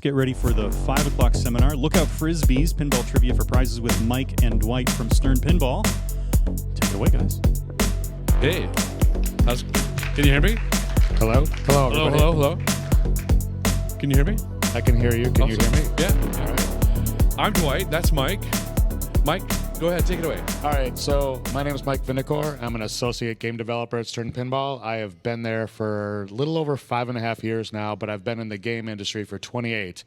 Get ready for the 5 o'clock seminar. Look out Frisbees, pinball trivia for prizes with Mike and Dwight from Stern Pinball. Take it away, guys. Hey, can you hear me? Hello? Hello, everybody. Hello. Can you hear me? I can hear you. Can you hear me? Yeah. All right. I'm Dwight. That's Mike. Mike, go ahead. Take it away. All right. So my name is Mike Vinikour. I'm an associate game developer at Stern Pinball. I have been there for a little over 5.5 years now, but I've been in the game industry for 28.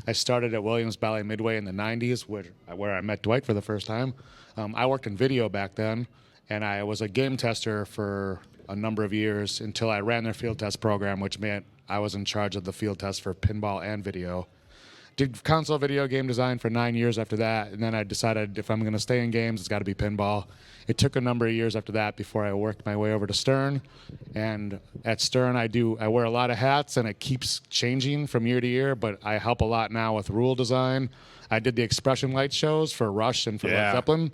I started at Williams Ballet Midway in the 90s, where I met Dwight for the first time. I worked in video back then, and I was a game tester for a number of years until I ran their field test program, which meant I was in charge of the field test for pinball and video. Did console video game design for 9 years after that, and then I decided if I'm going to stay in games, it's got to be pinball. It took a number of years after that before I worked my way over to Stern. And at Stern, I wear a lot of hats, and it keeps changing from year to year, but I help a lot now with rule design. I did the expression light shows for Rush and for Led Zeppelin.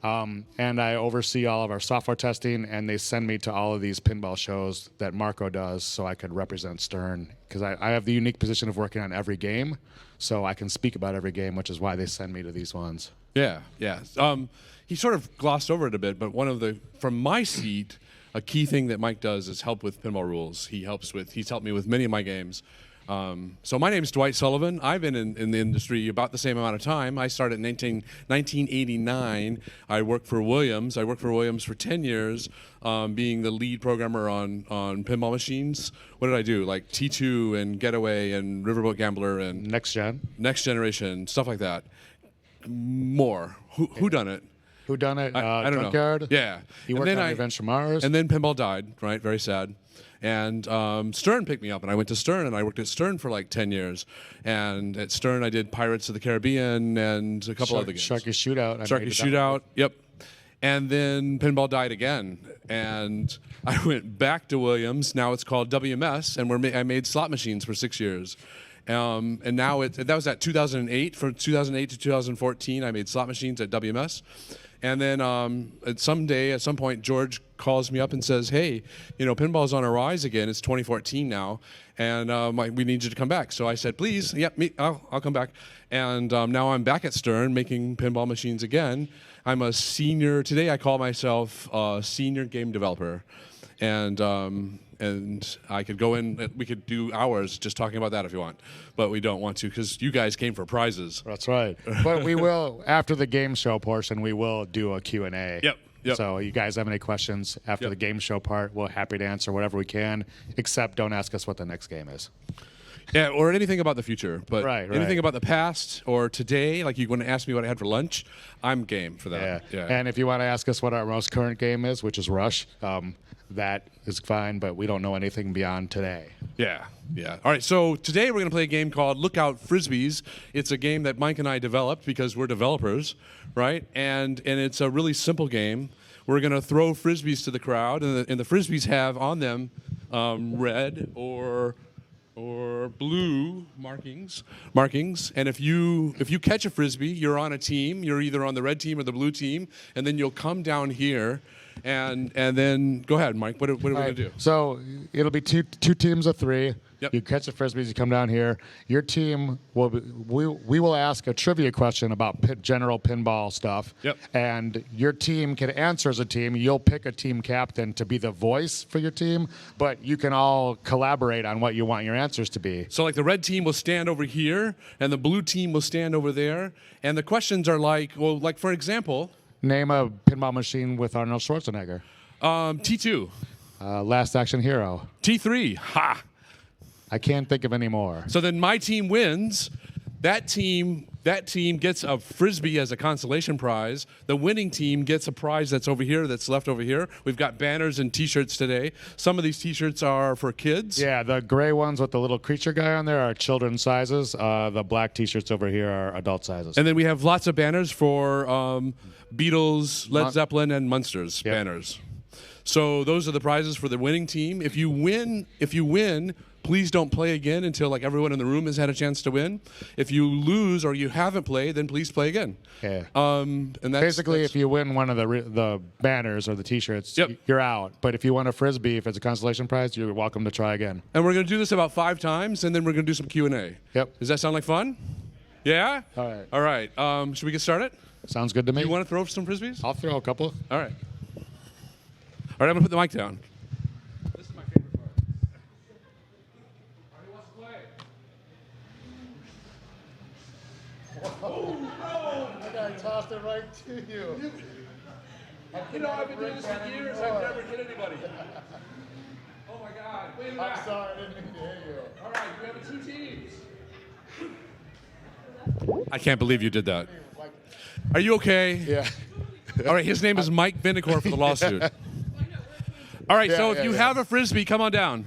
And I oversee all of our software testing, and they send me to all of these pinball shows that Marco does so I could represent Stern. Because I have the unique position of working on every game, so I can speak about every game, which is why they send me to these ones. Yeah. He sort of glossed over it a bit, but from my seat, a key thing that Mike does is help with pinball rules. He's helped me with many of my games. So my name is Dwight Sullivan. I've been in the industry about the same amount of time. I started in 1989. I worked for Williams. I worked for Williams for 10 years, being the lead programmer on pinball machines. What did I do? Like T2 and Getaway and Riverboat Gambler and Next Generation, stuff like that. More. Who done it? Who done it? I don't Junkyard? know. Yeah. He worked on Revenge from Mars. And then pinball died, right? Very sad. And Stern picked me up, and I went to Stern, and I worked at Stern for like 10 years. And at Stern, I did Pirates of the Caribbean and a couple other games. Sharky Shootout. Sharky Shootout, yep. And then pinball died again. And I went back to Williams. Now it's called WMS, and I made slot machines for 6 years. And now that was at 2008. From 2008 to 2014, I made slot machines at WMS. And then at some point, George calls me up and says, hey, pinball's on a rise again. It's 2014 now, and we need you to come back. So I said, please, I'll come back. And now I'm back at Stern making pinball machines again. I'm a senior. Today I call myself a senior game developer. And I could go in, we could do hours just talking about that if you want, but we don't want to because you guys came for prizes. That's right. But we will, after the game show portion, we will do a Q&A. Yep. So you guys have any questions after the game show part, we're happy to answer whatever we can, except don't ask us what the next game is. Yeah, or anything about the future, but anything right. about the past or today, like you want to ask me what I had for lunch, I'm game for that. Yeah. And if you want to ask us what our most current game is, which is Rush, that is fine, but we don't know anything beyond today. Yeah. All right, so today we're going to play a game called Look Out Frisbees. It's a game that Mike and I developed because we're developers, right? And it's a really simple game. We're going to throw Frisbees to the crowd, and the Frisbees have on them red or blue markings. And if you catch a Frisbee, you're on a team. You're either on the red team or the blue team, and then you'll come down here. And then go ahead, Mike. What are we going to do? So it'll be two teams of three. Yep. You catch the Frisbees, you come down here. Your team we will ask a trivia question about general pinball stuff. Yep. And your team can answer as a team. You'll pick a team captain to be the voice for your team, but you can all collaborate on what you want your answers to be. So like the red team will stand over here, and the blue team will stand over there. And the questions are like for example, name a pinball machine with Arnold Schwarzenegger. T2. Last Action Hero. T3. Ha! I can't think of any more. So then my team wins. That team gets a Frisbee as a consolation prize. The winning team gets a prize that's over here, that's left over here. We've got banners and T-shirts today. Some of these T-shirts are for kids. Yeah, the gray ones with the little creature guy on there are children's sizes. The black T-shirts over here are adult sizes. And then we have lots of banners for Beatles, Led Zeppelin, and Munsters banners. So those are the prizes for the winning team. If you win, please don't play again until like everyone in the room has had a chance to win. If you lose or you haven't played, then please play again. Yeah. And that's, Basically, if you win one of the banners or the T-shirts, you're out. But if you win a Frisbee, if it's a consolation prize, you're welcome to try again. And we're going to do this about 5 times, and then we're going to do some Q&A. Yep. Does that sound like fun? Yeah? All right. All right. Should we get started? Sounds good to me. You want to throw some Frisbees? I'll throw a couple. All right. All right, I'm going to put the mic down. This is my favorite part. Who wants to play? Oh, no! I tossed it right to you. You know, I've been doing this for years. I've never hit anybody. Oh, my God. Way in the back. I'm sorry, I didn't mean to hit you. All right, we have 2 teams. I can't believe you did that. Are you okay? Yeah. All right, his name is Mike Vinikour for the lawsuit. All right, so if you have a Frisbee, come on down.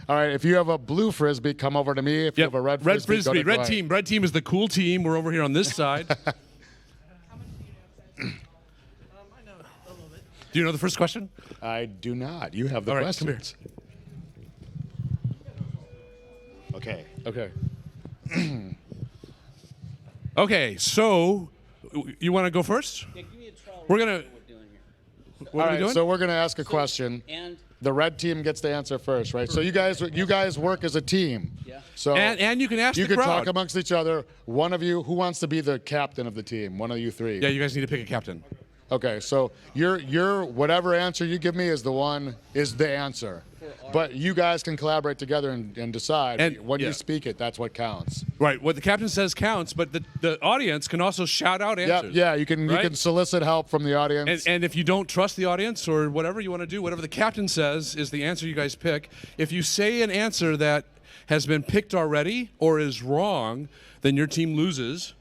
All right, if you have a blue Frisbee, come over to me. If you have a red Frisbee, go to Red Dwight. team. Red team is the cool team. We're over here on this side. I know a little bit. Do you know the first question? I do not. You have the All right, questions. Okay. Okay. Okay, so you want to go first? Yeah, give me a trial We're run gonna- of what we're doing here. What All are we right, doing? so we're going to ask a question. And The red team gets to answer first, right? So you guys work as a team. Yeah. So and you can ask you the can crowd. talk amongst each other. One of you, who wants to be the captain of the team? One of you 3. Yeah, you guys need to pick a captain. Okay, so your whatever answer you give me is the answer. But you guys can collaborate together and decide. And- when yeah. you speak it, that's what counts. Right. What the captain says counts, but the audience can also shout out answers. Yeah, you can Right? solicit help from the audience. And if you don't trust the audience or whatever you want to do, whatever the captain says is the answer you guys pick. If you say an answer that has been picked already or is wrong, then your team loses.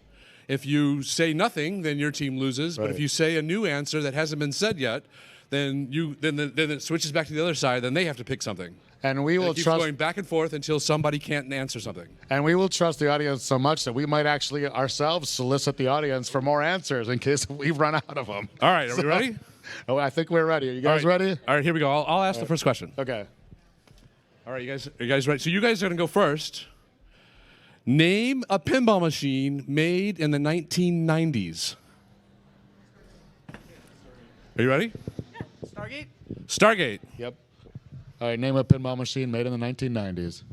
If you say nothing, then your team loses. But if Right. you say a new answer that hasn't been said yet, then it switches back to the other side. Then they have to pick something. And we And will it keeps trust going back and forth until somebody can't answer something. the audience so much that we might actually ourselves solicit the audience for more answers in case we run out of them. All right, are we ready? Oh, I think we're ready. Are you guys All right. ready? All right, here we go. I'll ask the first question. Okay. All right, are you guys ready? So you guys are going to go first. Name a pinball machine made in the 1990s. Are you ready? Stargate? Stargate. Yep. All right, name a pinball machine made in the 1990s.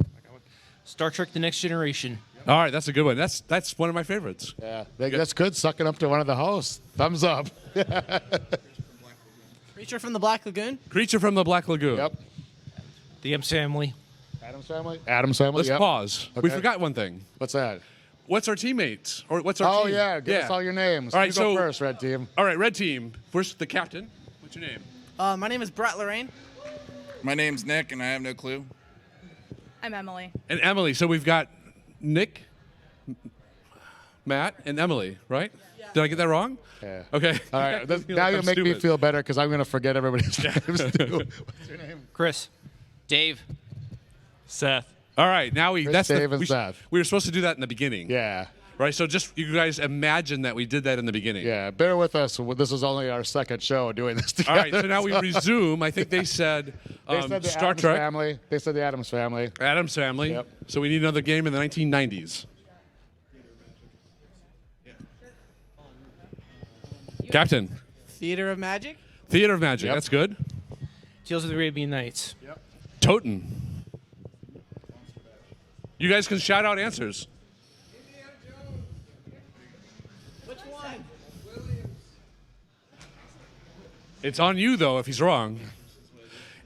Star Trek: The Next Generation. All right, that's a good one. That's one of my favorites. Yeah, that's good. Sucking up to one of the hosts. Thumbs up. Creature from the Black Lagoon? Creature from the Black Lagoon. Yep. The M's Family. Adam's Family. Adam's Family. Let's yep. pause. We Okay. forgot one thing. What's that? What's our teammates? Or what's our Oh team? yeah, give us all your names. All right, you go so first, red team. all right, red team. First, the captain. What's your name? My name is Brett Lorraine. My name's Nick, and I have no clue. I'm Emily. And Emily. So we've got Nick, Matt, and Emily, right? Yeah. Did I get that wrong? Yeah. Okay. All right. I feel Now like you I'm make me stupid. feel better because I'm going to forget everybody's names too. What's your name? Chris. Dave. Seth. All right, now Chris, Dave, and Seth. we were supposed to do that in the beginning. Yeah. Right. So just you guys imagine that we did that in the beginning. Yeah. Bear with us. This is only our second show doing this All together. right. So now we resume. I think they said, They said the Star Addams Trek, Family. They said the Addams Family. Adam's Family. Yep. So we need another game in the 1990s. Captain. Theater of Magic? Theater of Magic. Yep. That's good. Tales of the Arabian Nights. Toten. You guys can shout out answers. Which one? It's on you, though, if he's wrong.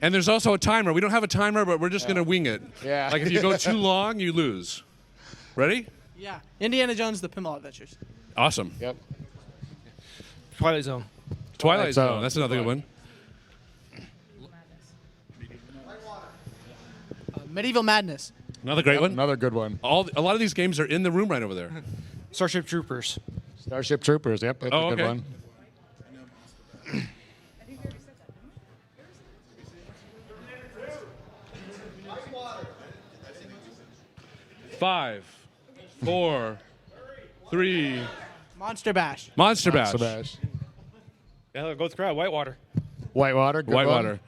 And there's also a timer. We don't have a timer, but we're just going to wing it. Yeah. Like if you go too long, you lose. Ready? Yeah. Indiana Jones, The Pinball Adventures. Awesome. Yep. Twilight Zone. Twilight Zone. Zone. That's another good one. Medieval Madness. Another great one. Another good one. A lot of these games are in the room right over there. Starship Troopers. Starship Troopers. Yep. That's Oh, a good okay. one. Five, 4, 3. Monster Bash. Monster Bash. Sebastian. Yeah, go with the crowd. Whitewater. Whitewater. Good Whitewater.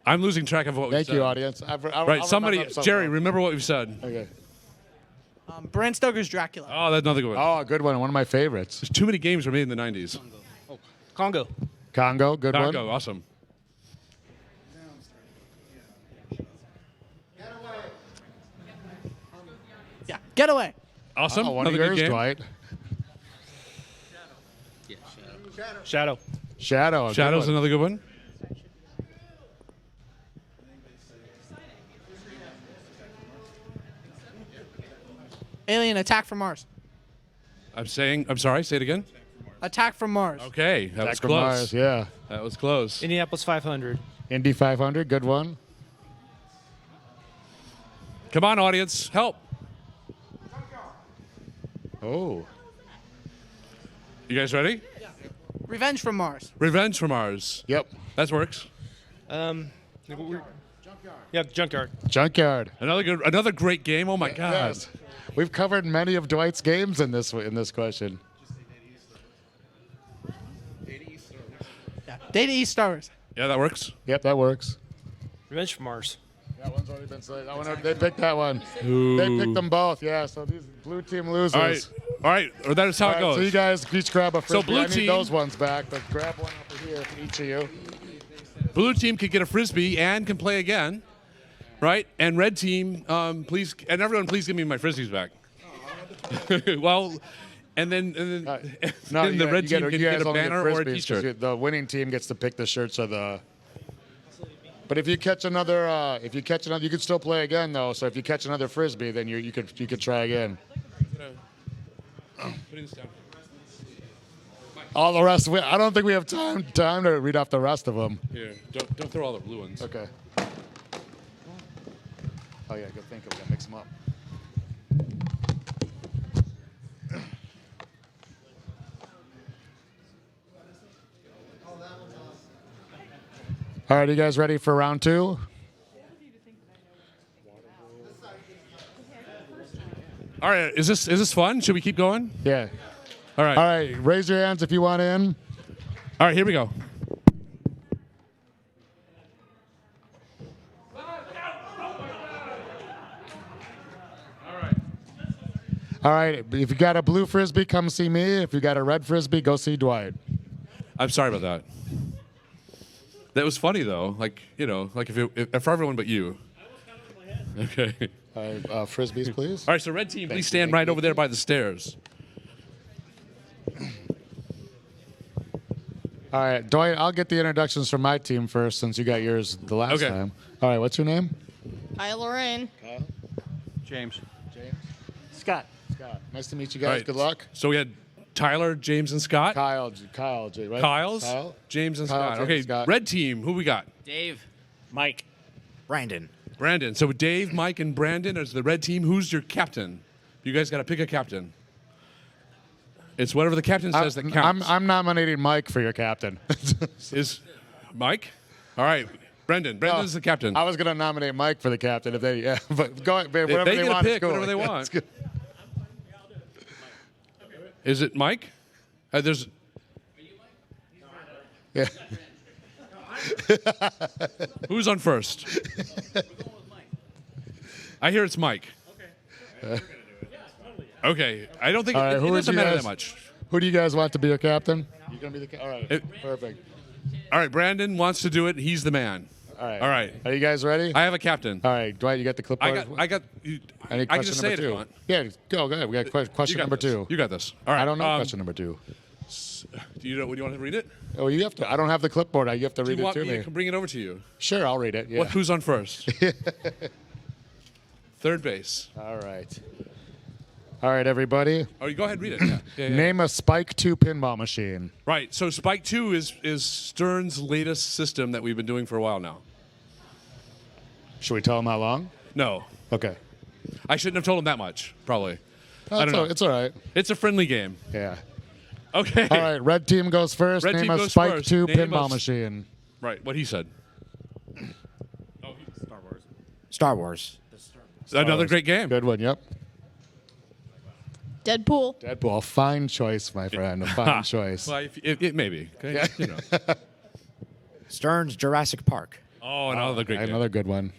I'm losing track of what we said. Thank you, audience. Right, somebody, Jerry, remember what we've said. Okay. Bram Stoker's Dracula. Oh, that's another good one. Oh, a good one. One of my favorites. There's too many games were made in the 90s. Congo. Congo, good one. Congo, awesome. Yeah, Getaway. Awesome. Oh, one of Another good yours, game. Dwight. Shadow. Shadow. a good Shadow's one. another good one. Alien Attack from Mars. I'm sorry, say it again. Attack from Mars. Okay, that was Back from close. Mars, yeah. That was close. Indianapolis 500. Indy 500, good one. Come on, audience, help. Oh. You guys ready? Revenge from Mars. Revenge from Mars. Yep. That works. Yeah, Junkyard. Junkyard. Another great game. Oh my God. Yes. We've covered many of Dwight's games in this question. Yeah, Data East Star Wars. Yeah, that works. Yep, that works. Revenge from Mars. That one's already been said. They picked that one. They picked them both. Yeah. So these blue team loses. All right. Or that is how it goes. So you guys each grab a frisbee. blue I need team- those ones back, but grab one over here for each of you. Blue team can get a frisbee and can play again, right? And red team, please, and everyone, please give me my frisbees back. Well, and then the red team can get a banner or a T-shirt. The winning team gets to pick the shirts or the. But if you catch another, you can still play again though. So if you catch another frisbee, then you could try again. Putting this down. All the rest, I don't think we have time to read off the rest of them. Here, don't throw all the blue ones. Okay. Oh yeah, good think of it. Mix them up. All right, you guys ready for round two? All right, is this fun? Should we keep going? Yeah. All right. All right, raise your hands if you want in. All right, here we go. All right, if you got a blue frisbee, come see me. If you got a red frisbee, go see Dwight. I'm sorry about that. That was funny though. Like if for everyone but you. Okay. Frisbees, please. All right, so red team, please stand right over there by the stairs. All right, Dwight, I'll get the introductions from my team first since you got yours the last Okay. time. All right, what's your name? Hi, Lorraine. James. Scott. Scott. Nice to meet you All guys. right. Good luck. So we had Tyler, James, and Scott. Kyle, right? Kyle's, Kyle? James, and Kyle, Scott. James, Okay, Scott. red team, who we got? Dave. Mike. Brandon. Brandon. So Dave, Mike, and Brandon is the red team. Who's your captain? You guys got to pick a captain. It's whatever the captain says that counts. I'm nominating Mike for your captain. Is Mike? All right, Brendan. Brendan's the captain. I was going to nominate Mike for the captain if they, yeah, but go ahead, If whatever they they get want. to it's pick cool. whatever they Yeah, want. it's good. Is it Mike? There's. Yeah. Who's on first? I hear it's Mike. Okay. I don't think All right, it who would doesn't you matter guys- that much. Who do you guys want to be your captain? You're going to be the captain? All right, perfect. All right, Brandon wants to do it. He's the man. All right. All right. Are you guys ready? I have a captain. All right, Dwight, you got the clipboard? I got. Any I can just question say number it if you two? want. Yeah, go ahead. We got You question got number this. two. You got this. All right. I don't know question number two. Do you want to read it? Oh, you have to. I don't have the clipboard. You have to Do read you it want to me me. to bring it over to you? Sure, I'll read it. Yeah. Who's on first? Third base. All right. All right, everybody. Oh, you go ahead and read it. Yeah. Yeah. Name a Spike 2 pinball machine. Right. So Spike 2 is Stern's latest system that we've been doing for a while now. Should we tell them how long? No. Okay. I shouldn't have told him that much, probably. I don't know. It's all right. It's a friendly game. Yeah. Okay. All right, red team goes first. Red Name team a goes Spike first. 2 Name pinball a- machine. Right. What he said. Star Wars. Another great game. Good one, yep. Deadpool. Deadpool, fine choice, my friend. A fine choice. Well, it maybe. Okay. Yeah. You know. Stern's Jurassic Park. Oh, another great game. Another good one.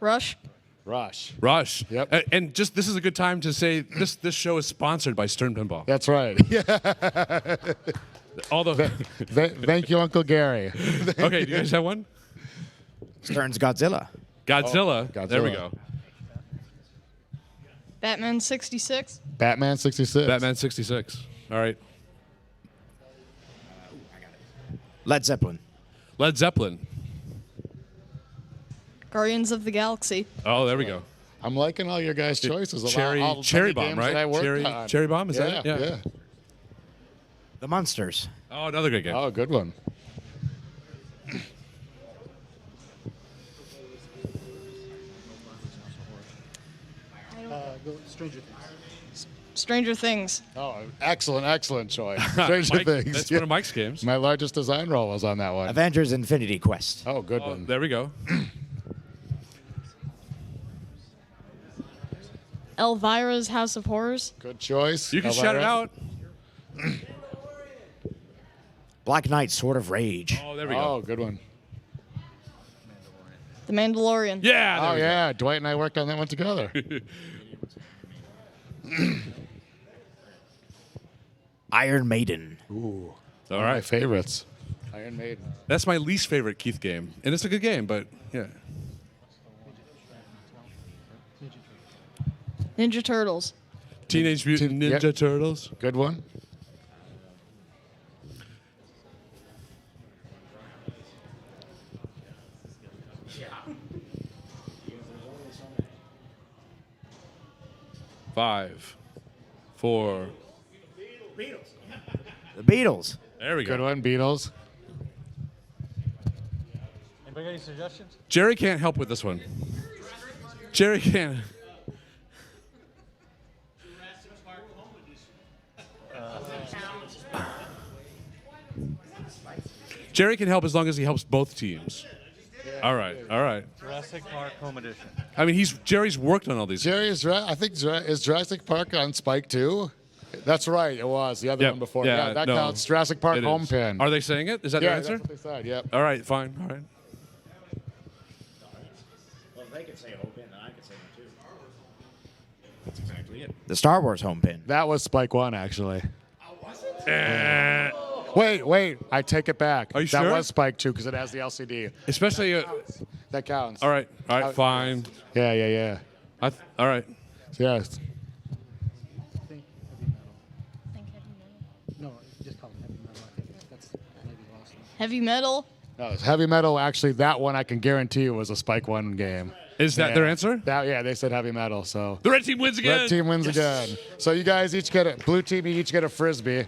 Rush. Rush. Rush. Yep. And just this is a good time to say this show is sponsored by Stern Pinball. That's right. All the Thank you, Uncle Gary. Okay, do you guys have one? Stern's Godzilla. Godzilla. There we Godzilla. go. Batman 66. Batman 66. Batman 66. All right. Led Zeppelin. Led Zeppelin. Guardians of the Galaxy. Oh, there we go. I'm liking all your guys' choices. Cherry Cherry Bomb, right? Cherry Bomb, is that it? Yeah. The Munsters. Oh, another great game. Oh, good one. Stranger Things. Oh, excellent choice. Stranger Mike, Things. that's one of Mike's games. My largest design role was on that one. Avengers Infinity Quest. Oh, good Oh, one. there we go. Elvira's House of Horrors. Good choice. You can shout it Elvira. out. Black Knight Sword of Rage. Oh, there we Oh, go. good one. The Mandalorian. Yeah. There Oh, we go. yeah. Dwight and I worked on that one together. Iron Maiden. Ooh. All My right. favorites. Iron Maiden. That's my least favorite Keith game, and it's a good game, but yeah. Ninja Turtles. Teenage Mutant Yep. Ninja Turtles. Good one. Beatles. 5, 4. The Beatles. There we Good go. one. Beatles. Anybody got any suggestions? Jerry can't help with this one. Jerry can't. Jerry can help as long as he helps both teams. All right, all right. Jurassic Park Home Edition. I mean, Jerry's worked on all these. Jerry I think is Jurassic Park on Spike 2? That's right. It was the other Yep. one before. Yeah, Yeah, that no. counts. Jurassic Park It home is. pin. Are they saying it? Is that yeah, their answer? that's what they said. Yep. All right, fine. All right. Well, they could say home pin, and I could say that too. That's exactly it. The Star Wars home pin. That was Spike 1, actually. Wait. I take it back. Are you that sure? was Spike 2 because it has the LCD. Especially. That counts. All right, fine. Yeah. All right. Yes. No, just call it heavy metal. I think that's maybe lost. Heavy Metal. No, it's Heavy Metal. Actually, that one I can guarantee you was a Spike 1 game. Is that their answer? They said Heavy Metal. So The red team wins again. red team wins again. So you guys each get blue team. You each get a frisbee.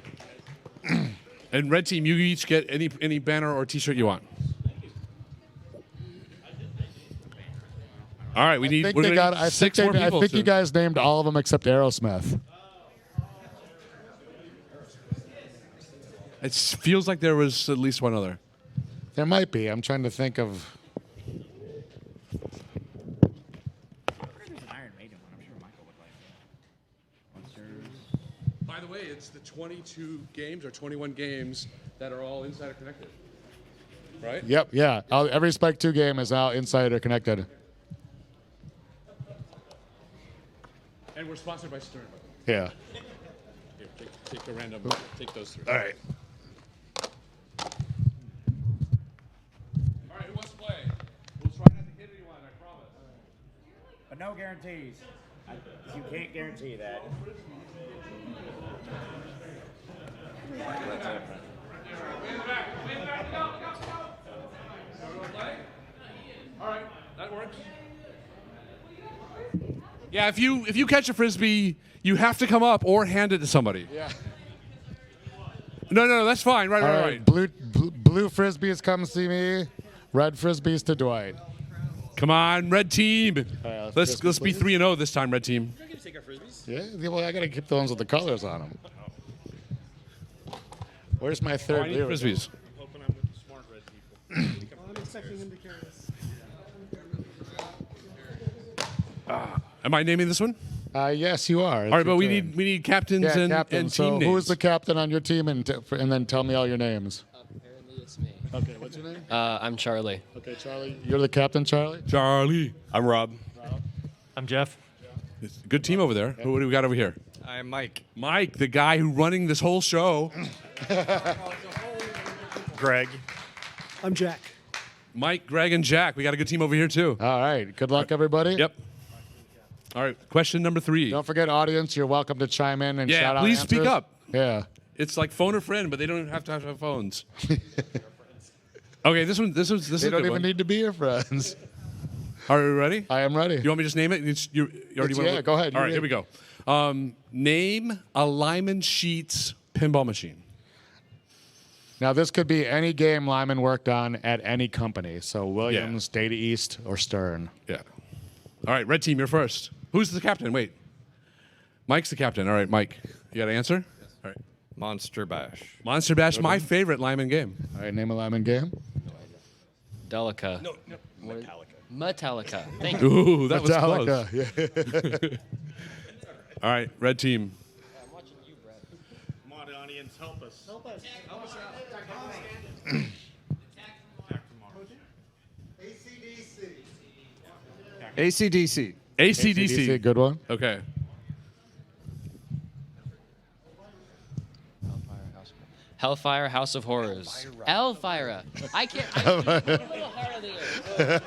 And red team, you each get any banner or T-shirt you want. All right, we need. I think we're they gonna got. need I six think, more I people. think you to- guys named all of them except Aerosmith. It feels like there was at least one other. There might be. I'm trying to think of. There's an Iron Maiden one. I'm sure Michael would like. By the way, it's the 22 games or 21 games that are all Insider connected, right? Yep. Yeah. Every Spike 2 game is now Insider connected. And we're sponsored by Stern. Yeah. Here, take a random. Take those three. All right. All right, who wants to play? We'll try not to hit anyone, I promise. But no guarantees. You can't guarantee that. All right, that works. Yeah, if you catch a frisbee, you have to come up or hand it to somebody. Yeah. No, that's fine. Right. All right. Blue frisbees come see me. Red frisbees to Dwight. Come on, red team. right, Let's be please. 3-0 this time, red team. Yeah. Well, I gotta keep the ones with the colors on them. Where's my third? I need Here we go. frisbees. Hoping I'm with the smart red people. I'm expecting him to carry us. Am I naming this one? Yes, you are. All right, but we need captains and captain. team So names. who's the captain on your team, and then tell me all your names. Apparently it's me. Okay, what's your name? I'm Charlie. Okay, Charlie. You're the captain, Charlie? Charlie. I'm Rob. I'm Jeff. It's a good team over there. What do we got over here? I'm Mike. Mike, the guy who running this whole show. Greg. I'm Jack. Mike, Greg, and Jack. We got a good team over here too. All right. Good luck, everybody. Yep. All right. Question number 3. Don't forget, audience, you're welcome to chime in and Yeah, shout out please speak answers. up. Yeah. It's like phone a friend, but they don't have to have phones. Okay, this is a They don't good even one. need to be your friends. Are you ready? I am ready. You want me to just name it? You already want yeah, go ahead. All You right, here we go. Name a Lyman Sheets pinball machine. Now, this could be any game Lyman worked on at any company. So Williams, Data East, or Stern. Yeah. All right, red team, you're first. Who's the captain? Wait. Mike's the captain. All right, Mike. You got an answer? All right. Monster Bash. Monster Bash, my favorite Lyman game. All right, name a Lyman game. Delica. No. Metallica. Thank you. Ooh, that was close. Metallica. Yeah. All right, red team. Come on, audience, help us. Help us. ACDC. ACDC. Good one. Okay. Hellfire House of Horrors. Elvira. I can't. I'm a little hard on the ear.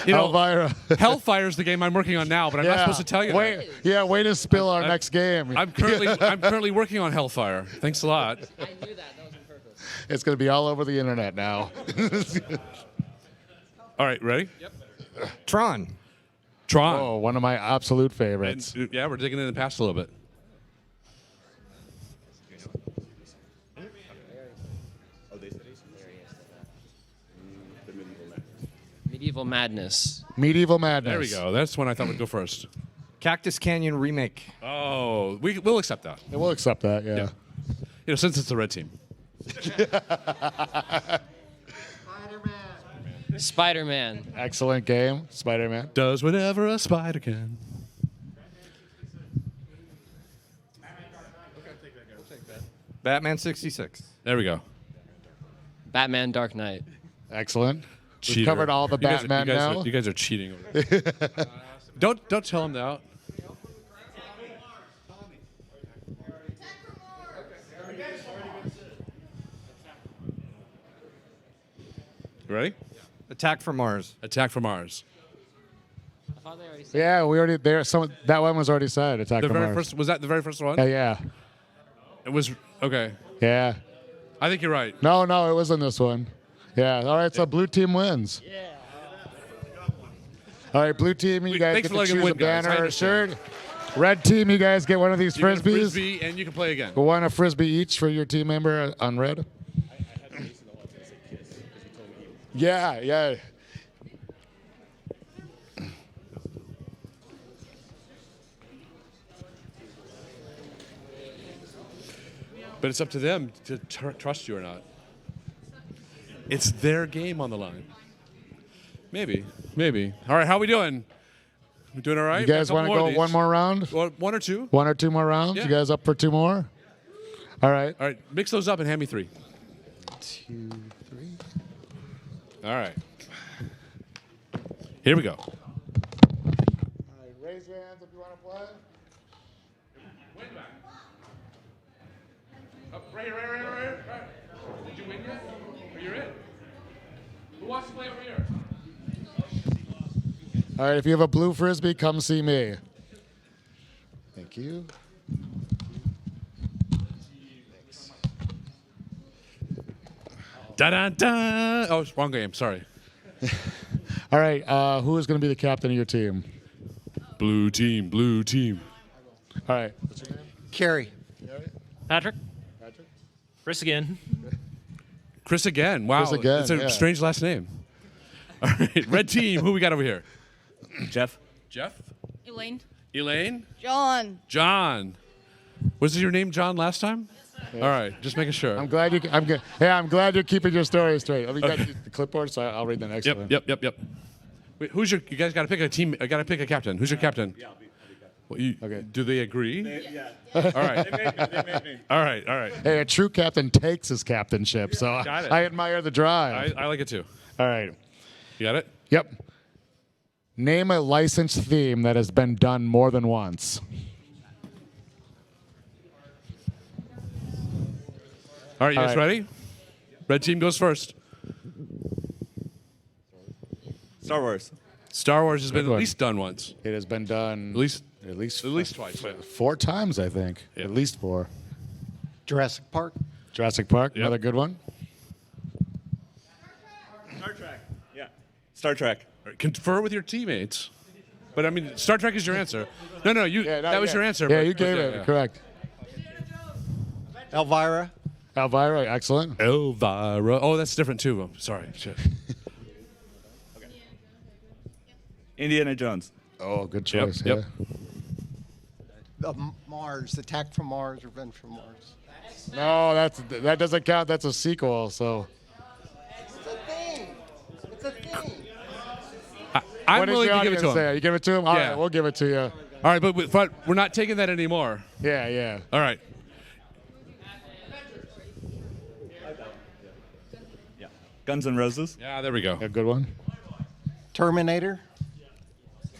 You know, Elvira. Hellfire's the game I'm working on now, but I'm not supposed to tell you Way, that. yeah, way to spill our next game. I'm currently working on Hellfire. Thanks a lot. I knew that. That was on purpose. It's going to be all over the internet now. All right, ready? Yep. Tron. Tron. Oh, one of my absolute And, favorites. yeah, we're digging in the past a little bit. Medieval Madness. Medieval Madness. There we go. That's one I thought would go first. Cactus Canyon Remake. Oh, we'll accept that. Yeah, we'll accept that, yeah. You know, since it's the red team. Spider-Man. Excellent game, Spider-Man. Does whatever a spider can. Batman 66. There we go. Batman Dark Knight. Excellent. Cheater. We've covered all the You guys are- Batman now. You guys are cheating. Over there. Don't tell him that. You ready? Attack from Mars. Attack from Mars. I thought they already said Yeah, we already there. That one was already said. Attack The from very Mars. first was that the very first one? Yeah. It was okay. Yeah. I think you're right. No, it wasn't this one. Yeah. All right, so blue team wins. Yeah. All right, blue team, you guys Thanks get for to letting him choose a win, guys. I banner or a shirt. understand. Red team, you guys get one of these You get a frisbees. Frisbee, and you can play again. One a frisbee each for your team member on red. Yeah. But it's up to them to trust you or not. It's their game on the line. Maybe. All right, how we doing? We doing all right? You guys want to go one more round? One or two? One or two more rounds? Yeah. You guys up for two more? All right. All right, mix those up and hand me 3. 2, 3. All right. Here we go. All right, raise your hands if you want to play. Right here. Did you win yet? Are you in? Who wants to play over here? All right, if you have a blue frisbee, come see me. Thank you. Da-da-da. Oh, wrong game. Sorry. All right, who is going to be the captain of your team? Blue team. All right. What's your name? Carrie. Patrick. Patrick? Chris again. Chris again. Wow. Chris again, It's a yeah. strange last name. All right, red team. Who we got over here? Jeff. Jeff? Elaine. Elaine? John. John. Was your name John last time? All right, just making sure. I'm glad I'm glad you're keeping your story straight. We got the clipboard, so I'll read the next one. Yep. Wait, you guys got to pick a team. I got to pick a captain. Who's your captain? Well, Okay. Do they agree? Yeah. All right. They made me. All right. All right. Hey, a true captain takes his captainship, so Got it. I admire the drive. I like it too. All right. You got it? Yep. Name a licensed theme that has been done more than once. All right. You All guys right. ready? Red team goes first. Star Wars. Star Wars has been one. at least done once. It has been done At least at least twice. Yeah. 4 times, I think. Yeah. At least 4. Jurassic Park. Jurassic Park, Yep. another good one. Star Trek. Yeah. Star Trek. All right, confer with your teammates. But I mean, Star Trek is your answer. No, you. That was your answer. Yeah, but- you gave but it. yeah. Correct. Elvira. Elvira, excellent. Elvira. Oh, that's different too. Sorry. Shit. Indiana Jones. Oh, good Yep, choice. yep. Yeah. Mars. Attack from Mars. Revenge from Mars. No, that doesn't count. That's a sequel. So It's a thing. It's a thing. I'm what does willing the to give it to audience him. say? You give it to him. All Yeah. right, we'll give it to you. All right, but we're not taking that anymore. Yeah, yeah. All right. Yeah. Guns N' Roses. Yeah, there we go. A good one. Terminator.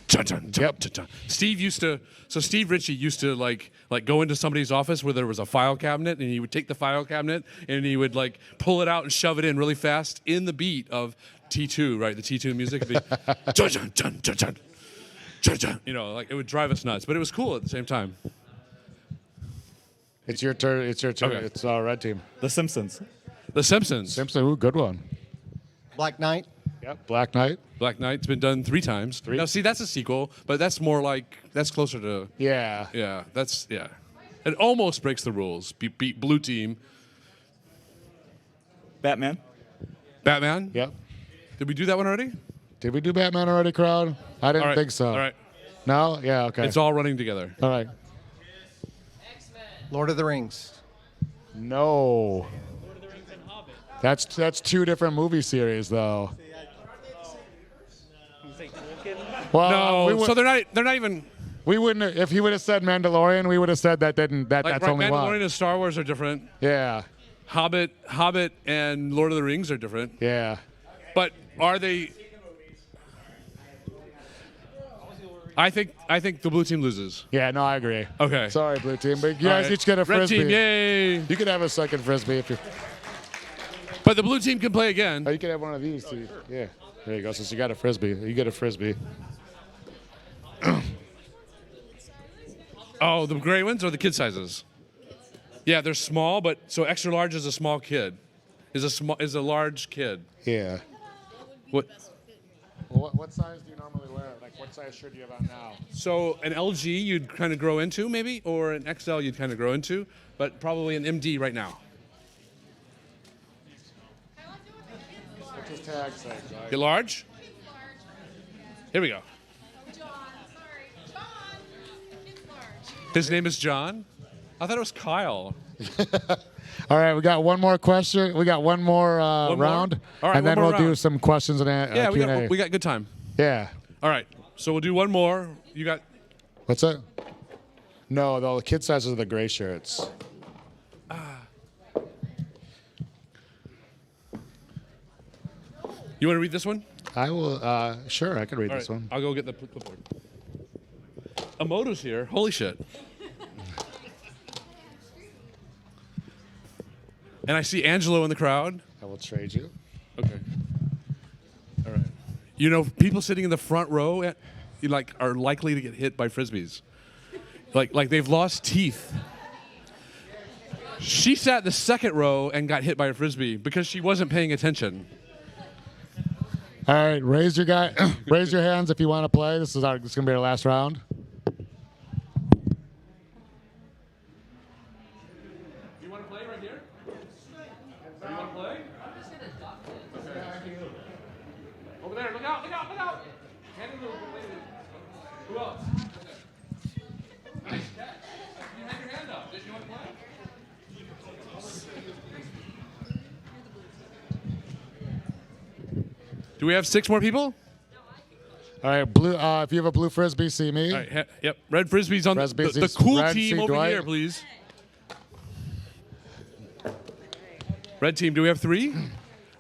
Dun, dun, dun, dun, dun. Steve Ritchie used to like go into somebody's office where there was a file cabinet, and he would take the file cabinet and he would like pull it out and shove it in really fast in the beat of T2, right? The T2 music would be dun, dun, dun, dun, dun, dun, dun. You know, like it would drive us nuts, but it was cool at the same time. It's your turn. It's your turn. Okay. It's our red team. The Simpsons. The Simpsons. Simpson, ooh, good one. Black Knight. Yep. Black Knight. Black Knight's been done 3 times. Now, see, that's a sequel, but that's more like that's closer to Yeah. yeah. That's yeah. It almost breaks the rules. Beat blue team. Batman. Batman. Yep. Did we do that one already? Did we do Batman already, crowd? I didn't All right. think so. All right. No? Yeah, okay. It's all running together. All right. Lord of the Rings. No. That's 2 different movie series, though. Well, No, we would, so they're not even we wouldn't. If he would have said Mandalorian, we would have said that didn't. That like that's right, only Mandalorian one. and Star Wars are different. Yeah, Hobbit and Lord of the Rings are different. yeah. But are they? I think the blue team loses. Yeah, no, I agree. Okay. Sorry, blue team, but you All guys right. each get a Red frisbee. team, yay! You could have a second frisbee if you. But the blue team can play again. Oh, you could have one of these too. Yeah. There you go. Since you got a frisbee, you get a frisbee. Oh, the gray ones or the kid sizes? Yeah, they're small, but so extra large is a small kid. Is a large kid. Yeah. What? Well, what size do you normally wear? Like, what size shirt do you have on now? So an LG you'd kind of grow into maybe, or an XL you'd kind of grow into, but probably an MD right now. What's his tag say? Get large? Here we go. His name is John? I thought it was Kyle. All right, we got one more question. We got one more round, All right, and then one more we'll do round. some questions and Yeah, Q&A. we got good time. Yeah. All right, so we'll do one more. You got What's that? No, the kid sizes are the gray shirts. You want to read this one? I will. Sure, I can read All this right, one. I'll go get the clipboard. Emoto's here. Holy shit. And I see Angelo in the crowd. I will trade you. Okay. All right. You know, people sitting in the front row, are likely to get hit by frisbees. Like they've lost teeth. She sat in the second row and got hit by a frisbee because she wasn't paying attention. All right, raise your hands if you want to play. This is gonna be our last round. You want to play right here? You want to play? I'm just gonna duck this. Okay. Over there, look out, look out, look out! Hand it to the lady. Who else? Nice catch. You had your hand up. Did you want to play? Do we have 6 more people? All right, blue. If you have a blue frisbee, see me. All right, yep. Red Frisbees on Frisbees the is cool red, team see over Dwight. here, please. Red team, do we have 3? All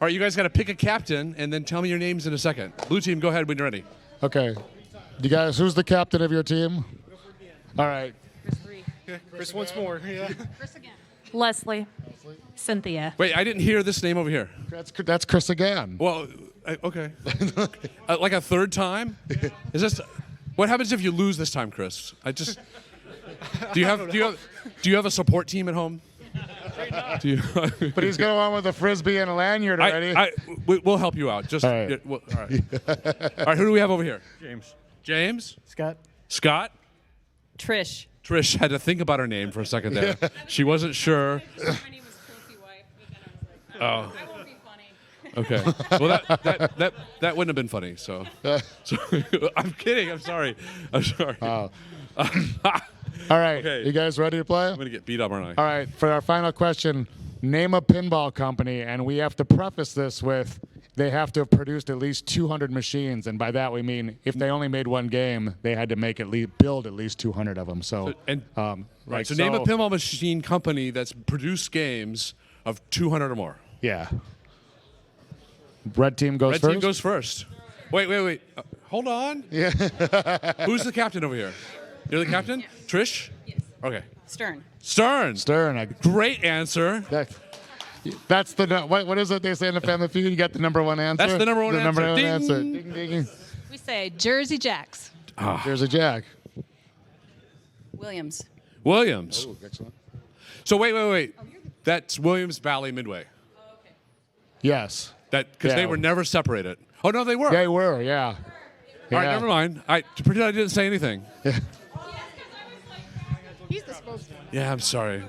right, you guys got to pick a captain and then tell me your names in a second. Blue team, go ahead when you're ready. Okay. You guys, who's the captain of your team? All right. Chris once more. Yeah. Leslie. Cynthia. Wait, I didn't hear this name over here. That's Chris again. Well, okay. Like a third time? Is this? What happens if you lose this time, Chris? Do you have a support team at home? But he's going on with a frisbee and a lanyard already. We'll help you out. Just all right. All right. All right. Who do we have over here? James. Scott. Trish. Trish had to think about her name for a second there. She wasn't sure. My name was Trophy Wife, but then I was like, Oh. that won't be funny. Okay. Well, that wouldn't have been funny. So I'm kidding. I'm sorry. Oh. All right. Okay. You guys ready to play? I'm gonna get beat up, aren't I? All right. For our final question, name a pinball company, and we have to preface this with they have to have produced at least 200 machines, and by that we mean if they only made one game, they had to make build at least 200 of them. So, Right. So name a pinball machine company that's produced games of 200 or more. Yeah. Red team goes Red first. team goes first. Wait. Hold on. Yeah. Who's the captain over here? You're the captain? Yes. Trish? Yes. Okay. Stern. Stern. Great answer. That's the what is it they say in the Family Feud? You got the number one answer. That's the number one answer. Number one Ding. answer. Ding, ding. We say Jersey Jacks. There's a Jack. Williams. Williams. Oh, excellent. So wait. That's Williams, Bally, Midway. Oh, okay. Yes. Because they were never separated. Oh no, they were. They were. Yeah. All right, never mind. To pretend I didn't say anything. He's the spokesman. Yeah, I'm sorry.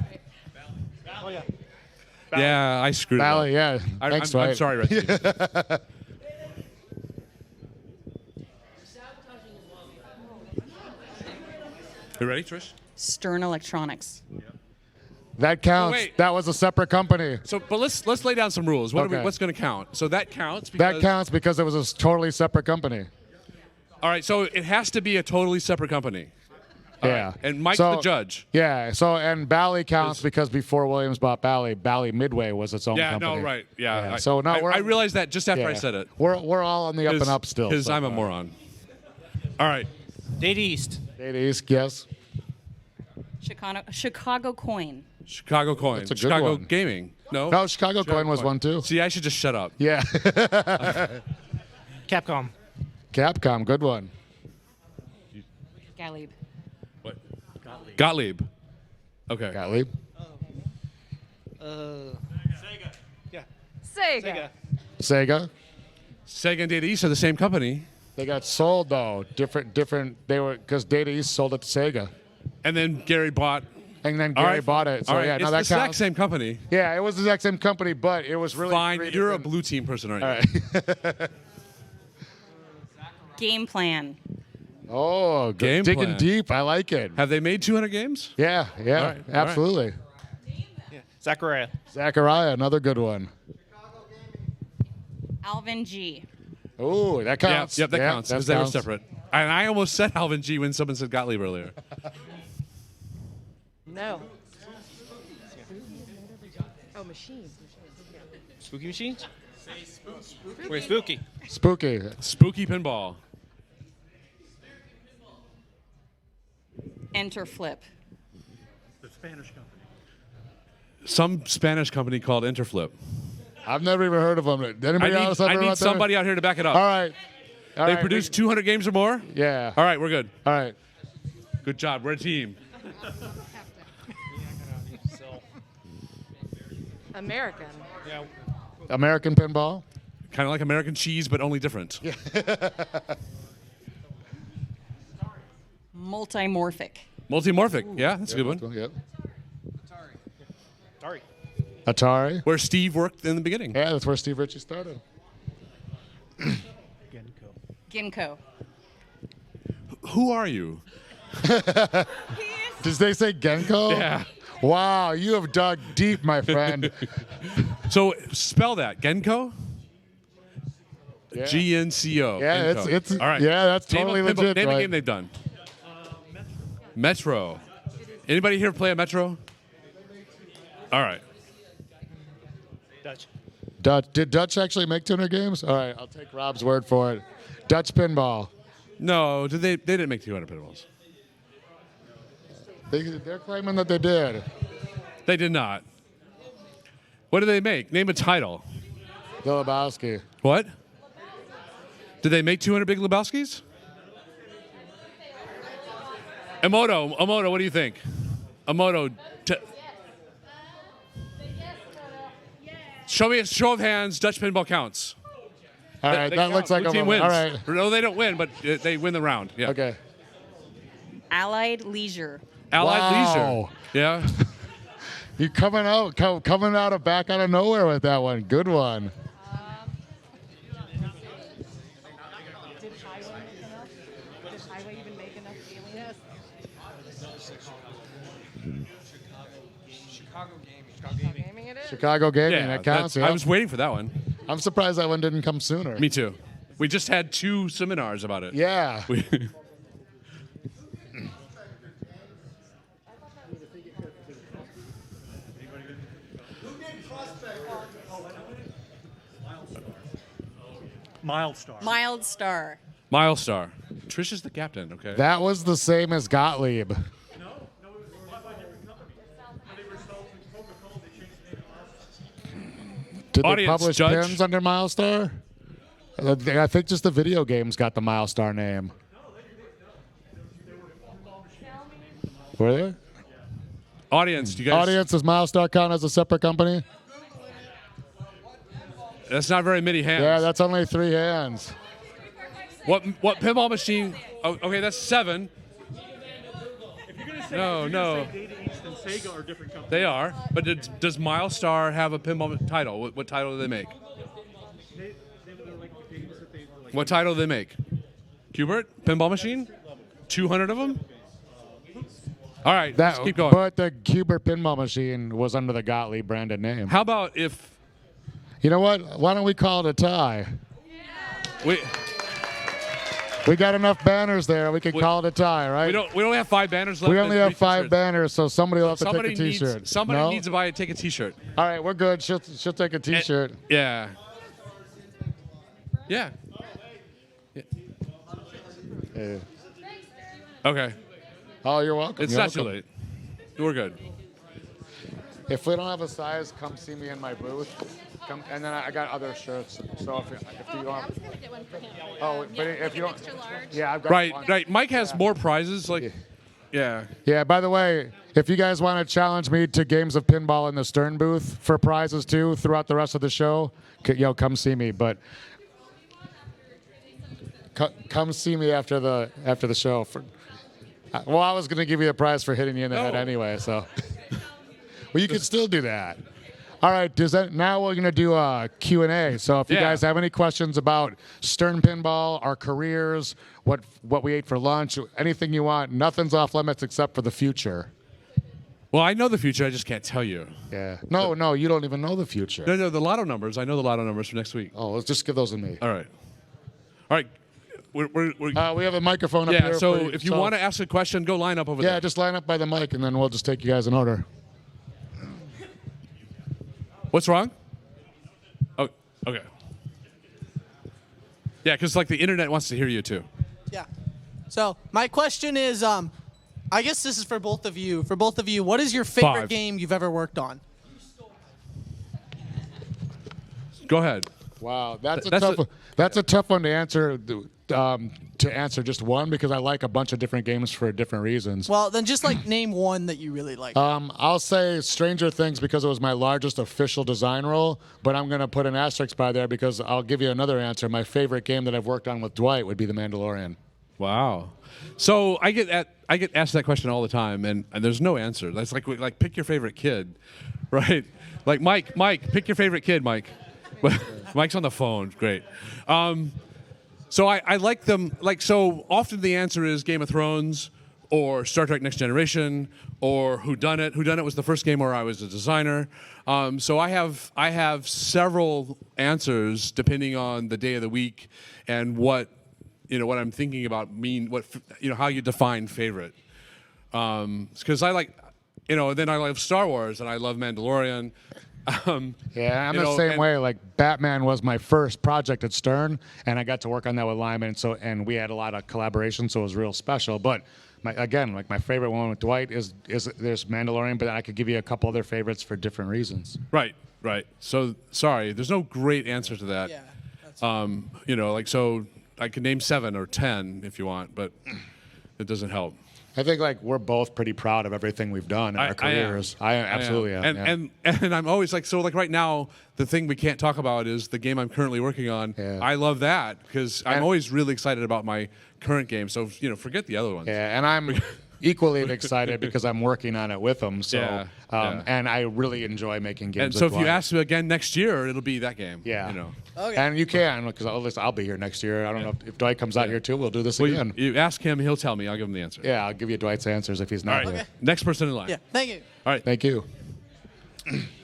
Oh yeah. Yeah, I screwed Bally, it up. yeah. I'm Thanks, Dwight. sorry, Red team. You ready, Trish? Stern Electronics. That counts. wait. That was a separate company. But let's lay down some rules. Okay. What's going to count? So that counts. Because, That counts because it was a totally separate company. All right. So it has to be a totally separate company. All Yeah. right. And Mike's the judge. Yeah. So and Bally counts because before Williams bought Bally, Bally Midway was its own Yeah. company. No. Right. Yeah. So now I realized that just after I yeah. said it. We're all on the up and up still. Because so I'm a far. moron. All right. Data East. Data East, yes. Chicago Coin. Chicago Coin. That's a good Chicago one. Gaming. No. No, Chicago Coin was one too. See, I should just shut up. Yeah. Capcom. Capcom, good one. Gallieb. What? Gottlieb. Okay. Gottlieb. Sega. Yeah. Sega. Sega. Sega and Data East are the same company. They got sold though. Different. They were because Data East sold it to Sega, And then Gary bought. and then All Gary right. bought it. So All right. yeah, It's no, the that exact counts. same company. Yeah, it was the exact same company, but it was really Fine. three You're a different- blue team person, aren't you? All right. Game Plan. Oh, good. Game Digging plan. deep. I like it. Have they made 200 games? Yeah, All right. absolutely. Zachariah. Zachariah, another good one. Alvin G. Oh, that counts. Yep, that counts because they were counts. separate. And I almost said Alvin G when someone said Gottlieb earlier. No. Oh, machines. Spooky Machines? Wait, Spooky. Spooky. Spooky Pinball. Enter Flip. Some Spanish company called Interflip. I've never even heard of them. Anybody else ever I heard need about that? somebody out here to back it up. All right. All They right, produced 200 games or more? Yeah. All right, we're good. All right. Good job. We're a team. American. Yeah. American Pinball. Kind of like American cheese, but only different. Multimorphic. Multimorphic. Yeah, that's a good one. Yep. Sorry. Atari. Where Steve worked in the beginning. Yeah, that's where Steve Ritchie started. Ginkgo. Who are you? Did they say Genko? Yeah. Wow, you have dug deep, my friend. So spell that. Genko? Yeah. GNCO. Yeah, Inco. it's all right. yeah, that's Name totally a pinball- legit. Name a right? game they've done. Metro. Anybody here play a Metro? All right. Dutch. Dutch. Did Dutch actually make 200 games? All right, I'll take Rob's word for it. Dutch pinball. No, they didn't make 200 pinballs. They're claiming that they did. They did not. What did they make? Name a title. The Lebowski. What? Did they make 200 Big Lebowskis? Emoto, what do you think? Emoto. Show me a show of hands. Dutch pinball counts. All right, They that count. looks like What a team win. wins. All right. No, they don't win, but they win the round. Yeah. Okay. Allied Leisure. Allied Wow. Leisure. Yeah. You coming out of back out of nowhere with that one. Good one. Did Highway make enough? Did Highway even make enough aliens? Chicago Gaming it is. Chicago Gaming, Yeah, that counts. I was waiting for that one. I'm surprised that one didn't come sooner. Me too. We just had 2 seminars about it. Yeah. Mild Star. Mild Star. Milestar. Trish is the captain, okay? That was the same as Gottlieb. No, it was bought by a different company. When they were sold to Coca-Cola, they changed the name to Miles. Did they Audience publish judge. pins under Milestar? I think just the video games got the Milestar name. Were they? Audience, do you guys? Audience, does Milestar count as a separate company? That's not very many hands. Yeah, that's only 3 hands. What pinball machine? Oh, okay, that's 7. If you're gonna say, No, if no. you're gonna say Data East and Sega are different companies. They are. But does Milestar have a pinball title? What title do they make? They were like the games that they were like. What title do they make? Qbert? Pinball machine? 200 of them? All right, let's keep going. But the Qbert pinball machine was under the Gottlieb branded name. How about if You know what? Why don't we call it a tie? we got enough banners there. We can call it a tie, right? we only have 5 banners left. We and only 3 have 5 t-shirts. banners, so somebody will have to take a needs, T-shirt. somebody No? needs to take a T-shirt. All right, we're good. She'll take a T-shirt. Yeah. Yeah. Yeah. Okay. Oh, you're welcome. It's You're not too welcome. late. We're good. If we don't have a size, come see me in my booth. And then I got other shirts. So if you don't, but if you don't, yeah, I've got one. Right. Mike has more prizes. Yeah. Yeah. By the way, if you guys want to challenge me to games of pinball in the Stern booth for prizes too throughout the rest of the show, come see me. But come see me after the show. Well, I was going to give you a prize for hitting you in the head anyway, so. Well, you can still do that. All right, now we're going to do a Q&A. So if you guys have any questions about Stern Pinball, our careers, what we ate for lunch, anything you want, nothing's off limits except for the future. Well, I know the future. I just can't tell you. Yeah. No, you don't even know the future. No, the lotto numbers. I know the lotto numbers for next week. Oh, let's just give those to me. All right. We have a microphone up here. Yeah, so if you want to ask a question, go line up over there. Yeah, just line up by the mic, and then we'll just take you guys in order. What's wrong? Oh, okay. Yeah, because the internet wants to hear you too. Yeah. So my question is, I guess this is for both of you. For both of you, what is your favorite 5. game you've ever worked on? Go ahead. Wow, that's a tough one to answer. To answer just one, because I like a bunch of different games for different reasons. Well, then just name one that you really like. I'll say Stranger Things because it was my largest official design role, but I'm going to put an asterisk by there because I'll give you another answer. My favorite game that I've worked on with Dwight would be The Mandalorian. Wow. So I get asked that question all the time, and there's no answer. That's like pick your favorite kid, right? Like Mike, pick your favorite kid, Mike. Mike's on the phone. Great. So I like them. So often the answer is Game of Thrones or Star Trek Next Generation, or Whodunit. Whodunit was the first game where I was a designer. So I have several answers depending on the day of the week and what I'm thinking about. How you define favorite. Because I like, then I love Star Wars and I love Mandalorian. Yeah, I'm the same way. Like Batman was my first project at Stern, and I got to work on that with Lyman. And we had a lot of collaboration, so it was real special. But my favorite one with Dwight is there's Mandalorian, but I could give you a couple other favorites for different reasons. Right. So sorry, there's no great answer to that. Yeah. So I could name 7 or 10 if you want, but it doesn't help. I think we're both pretty proud of everything we've done in our careers. I absolutely am. And I'm always right now the thing we can't talk about is the game I'm currently working on. Yeah. I love that because I'm always really excited about my current game. So forget the other ones. Yeah, and I'm equally excited because I'm working on it with them. So and I really enjoy making games. And so if you ask me again next year, it'll be that game. Yeah. Okay. And you can, because I'll be here next year. I don't know if Dwight comes out here too. We'll do this again. You ask him, he'll tell me. I'll give him the answer. Yeah, I'll give you Dwight's answers if he's not All right. here. Okay. Next person in line. Yeah. Thank you. All right. Thank you.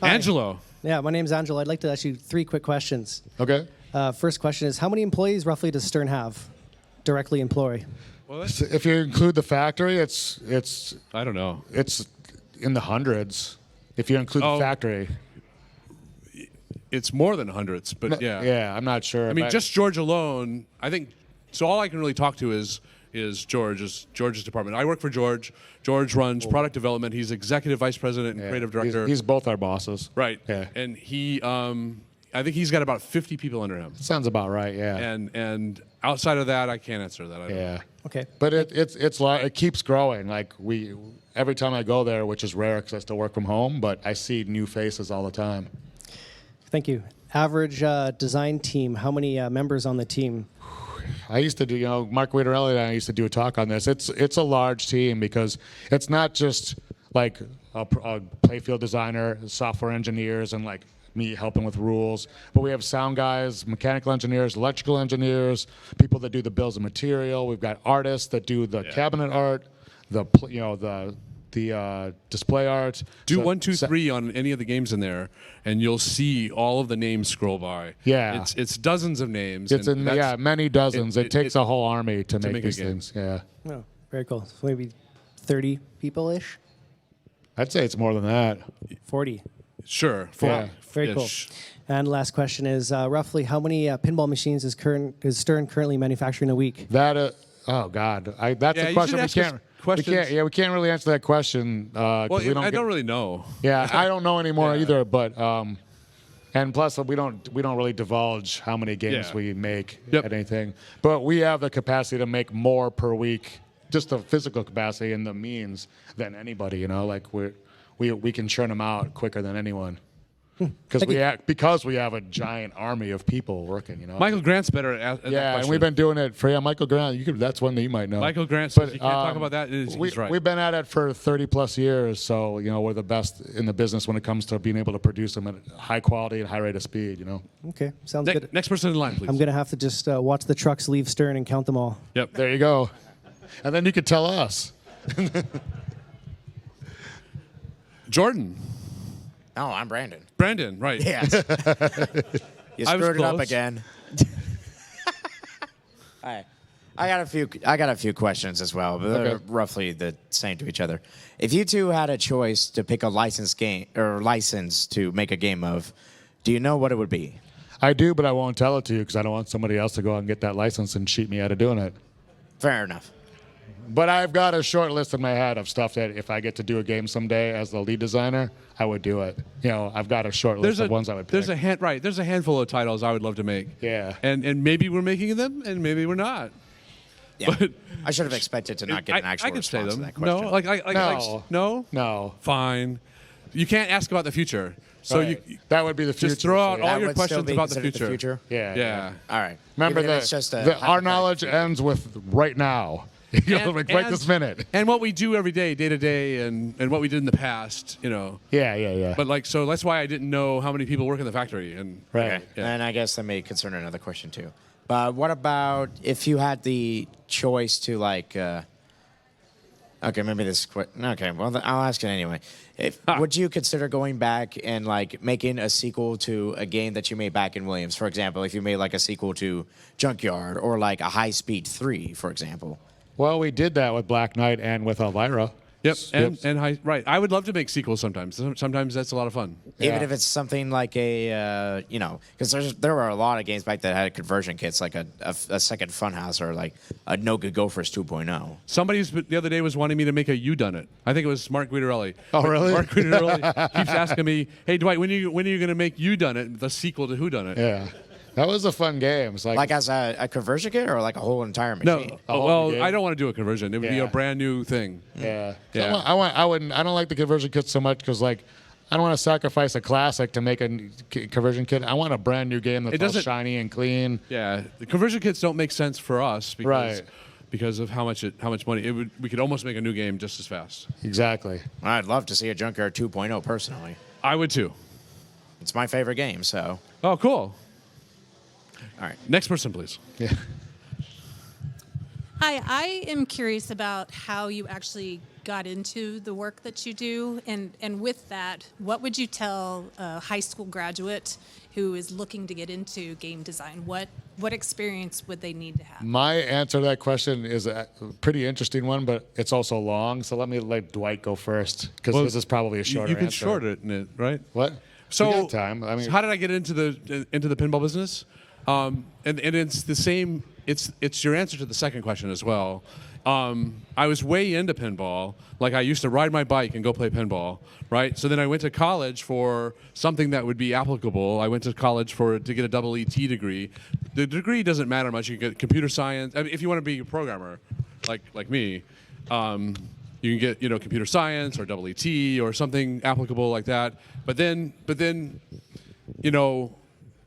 Angelo. Yeah, my name's Angelo. I'd like to ask you 3 quick questions. Okay. First question is, how many employees roughly does Stern have? Directly employ? Well, So if you include the factory, it's I don't know. It's in the hundreds. If you include the factory. It's more than hundreds, but yeah. Yeah, I'm not sure. I mean, just George alone, I think. So all I can really talk to is George's department. I work for George. George runs product development. He's executive vice president and creative director. He's both our bosses. Right. Yeah. And he, I think he's got about 50 people under him. Sounds about right. Yeah. And outside of that, I can't answer that. I don't know. Okay. But it keeps growing. Like every time I go there, which is rare because I still work from home, but I see new faces all the time. Thank you. Average design team, how many members on the team? I used to do, Mark Guidarelli and I used to do a talk on this. It's a large team because it's not just like a playfield designer, software engineers, and like me helping with rules, but we have sound guys, mechanical engineers, electrical engineers, people that do the bills of material. We've got artists that do the cabinet art, the display art. Do 1, 2, 3 on any of the games in there, and you'll see all of the names scroll by. Yeah, it's dozens of names. It's many dozens. It takes a whole army to make these things. Yeah. Oh, very cool. So maybe 30 people-ish? I'd say it's more than that. 40. Sure. Yeah. Very cool. And last question is, roughly how many pinball machines is Stern currently manufacturing a week? That oh God, that's a question we can't really answer that question. Well, I don't really know. Yeah, I don't know anymore either. But and plus we don't really divulge how many games we make at anything. But we have the capacity to make more per week, just the physical capacity and the means than anybody. Like we can churn them out quicker than anyone. Because we have a giant army of people working, Michael Grant's better at that and question. we've been doing it for Michael Grant. That's one that you might know. Michael Grant says you can't talk about that. He's right. We've been at it for 30 plus years, so we're the best in the business when it comes to being able to produce them at high quality and high rate of speed. Okay, sounds good. Next person in line, please. I'm gonna have to just watch the trucks leave Stern and count them all. Yep. There you go, and then you could tell us. Jordan. Oh, I'm Brandon. Brandon, right. Yes. You screwed it up close. again. All right. I got a few questions as well, but they're roughly the same to each other. If you two had a choice to pick a licensed game or license to make a game of, do you know what it would be? I do, but I won't tell it to you because I don't want somebody else to go out and get that license and cheat me out of doing it. Fair enough. But I've got a short list in my head of stuff that if I get to do a game someday as the lead designer, I would do it. I've got a short list of ones I would pick. There's a handful of titles I would love to make. Yeah. And maybe we're making them, and maybe we're not. Yeah. But I should have expected to not get an actual I could say response them. to that question. No, No. no. Fine. You can't ask about the future. So Right. That would be the future. Just throw out all That your would still questions be about the considered future. Yeah. All right. Remember Even if that it's just our hypothetical knowledge future. ends with right now. Right this minute. And what we do every day, day to day, and what we did in the past, Yeah. But so that's why I didn't know how many people work in the factory. And Right. Yeah. And I guess that may concern another question too. But what about if you had the choice to Okay, maybe this is quick. Okay, well, I'll ask it anyway. Would you consider going back and like making a sequel to a game that you made back in Williams? For example, if you made like a sequel to Junkyard or like a High Speed 3, for example. Well, we did that with Black Knight and with Elvira. Yep, right. I would love to make sequels sometimes. Sometimes that's a lot of fun. Even if it's something like a, because there were a lot of games back that had conversion kits, like a second Funhouse or like a No Good Gophers 2.0. Somebody the other day was wanting me to make a You Done It. I think it was Mark Guidarelli. Oh, really? Mark Guidarelli keeps asking me, "Hey, Dwight, when are you going to make You Done It, the sequel to Who Done It?" Yeah. That was a fun game. It's like as a conversion kit or like a whole entire machine? No. Well, I don't want to do a conversion. It would be a brand new thing. Yeah. Yeah. I don't like the conversion kits so much because like I don't want to sacrifice a classic to make a conversion kit. I want a brand new game that's all shiny and clean. Yeah. The conversion kits don't make sense for us because of how much money we could almost make a new game just as fast. Exactly. I'd love to see a Junkyard 2.0 personally. I would too. It's my favorite game, so. Oh, cool. All right. Next person, please. Yeah. Hi, I am curious about how you actually got into the work that you do, and with that, what would you tell a high school graduate who is looking to get into game design? What experience would they need to have? My answer to that question is a pretty interesting one, but it's also long. So let me let Dwight go first because this is probably a shorter answer. You can shorten it, right? What? So, we got time. I mean, so how did I get into the pinball business? And it's the same. It's your answer to the second question as well. I was way into pinball. Like I used to ride my bike and go play pinball, right? So then I went to college for something that would be applicable. I went to college to get a double ET degree. The degree doesn't matter much. You can get computer science. I mean, if you want to be a programmer, like me, you can get computer science or double ET or something applicable like that. But then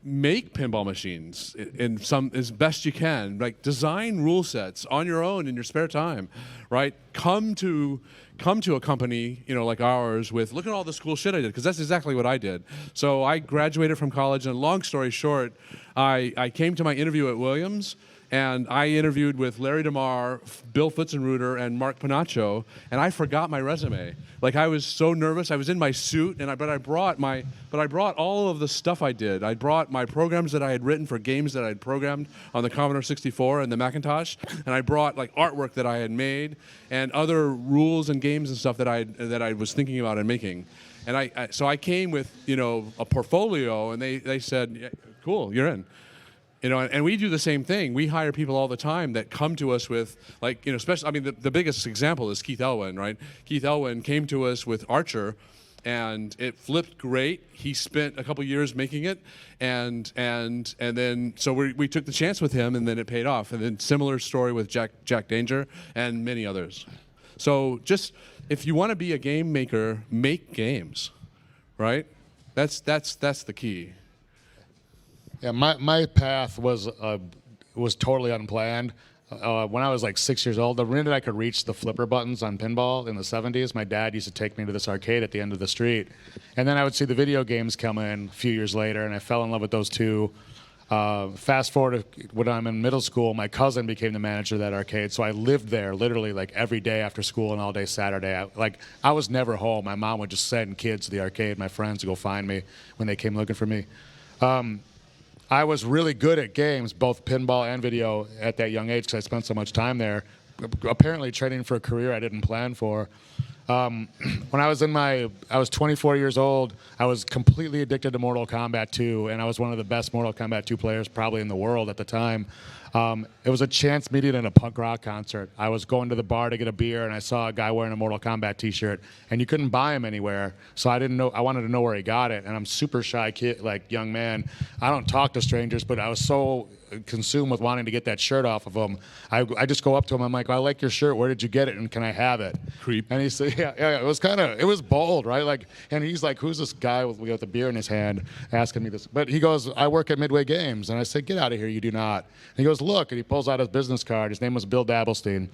make pinball machines in some as best you can. Like design rule sets on your own in your spare time, right? Come to a company like ours with look at all this cool shit I did, because that's exactly what I did. So I graduated from college, and long story short, I came to my interview at Williams. And I interviewed with Larry DeMar, Bill Futzenreuter, and Mark Panaccio, and I forgot my resume. Like I was so nervous. I was in my suit, but I brought all of the stuff I did. I brought my programs that I had written for games that I had programmed on the Commodore 64 and the Macintosh, and I brought like artwork that I had made and other rules and games and stuff that I was thinking about and making. And so I came with a portfolio, and they said, yeah, "Cool, you're in." And we do the same thing. We hire people all the time that come to us with, especially, I mean, the biggest example is Keith Elwin, right? Keith Elwin came to us with Archer, and it flipped great. He spent a couple years making it, and then so we took the chance with him, and then it paid off. And then similar story with Jack Danger and many others. So just if you want to be a game maker, make games, right? That's the key. Yeah, my path was totally unplanned. When I was like 6 years old, the minute I could reach the flipper buttons on pinball in the 70s, my dad used to take me to this arcade at the end of the street. And then I would see the video games come in a few years later, and I fell in love with those two. Fast forward to when I'm in middle school, my cousin became the manager of that arcade, so I lived there literally like every day after school and all day Saturday. I was never home. My mom would just send kids to the arcade, my friends, to go find me when they came looking for me. I was really good at games, both pinball and video, at that young age because I spent so much time there, apparently training for a career I didn't plan for. When I was 24 years old, I was completely addicted to Mortal Kombat 2, and I was one of the best Mortal Kombat 2 players probably in the world at the time. It was a chance meeting at a punk rock concert. I was going to the bar to get a beer, and I saw a guy wearing a Mortal Kombat T-shirt, and you couldn't buy him anywhere. So I didn't know. I wanted to know where he got it, and I'm super shy kid, like young man. I don't talk to strangers, but I was so consumed with wanting to get that shirt off of him. I just go up to him. I'm like, I like your shirt. Where did you get it? And can I have it? Creep. And he said, yeah. It was bold, right? Like, and he's like, who's this guy with the beer in his hand asking me this? But he goes, I work at Midway Games. And I said, get out of here. You do not. And he goes, look. And he pulls out his business card. His name was Bill Dabblestein.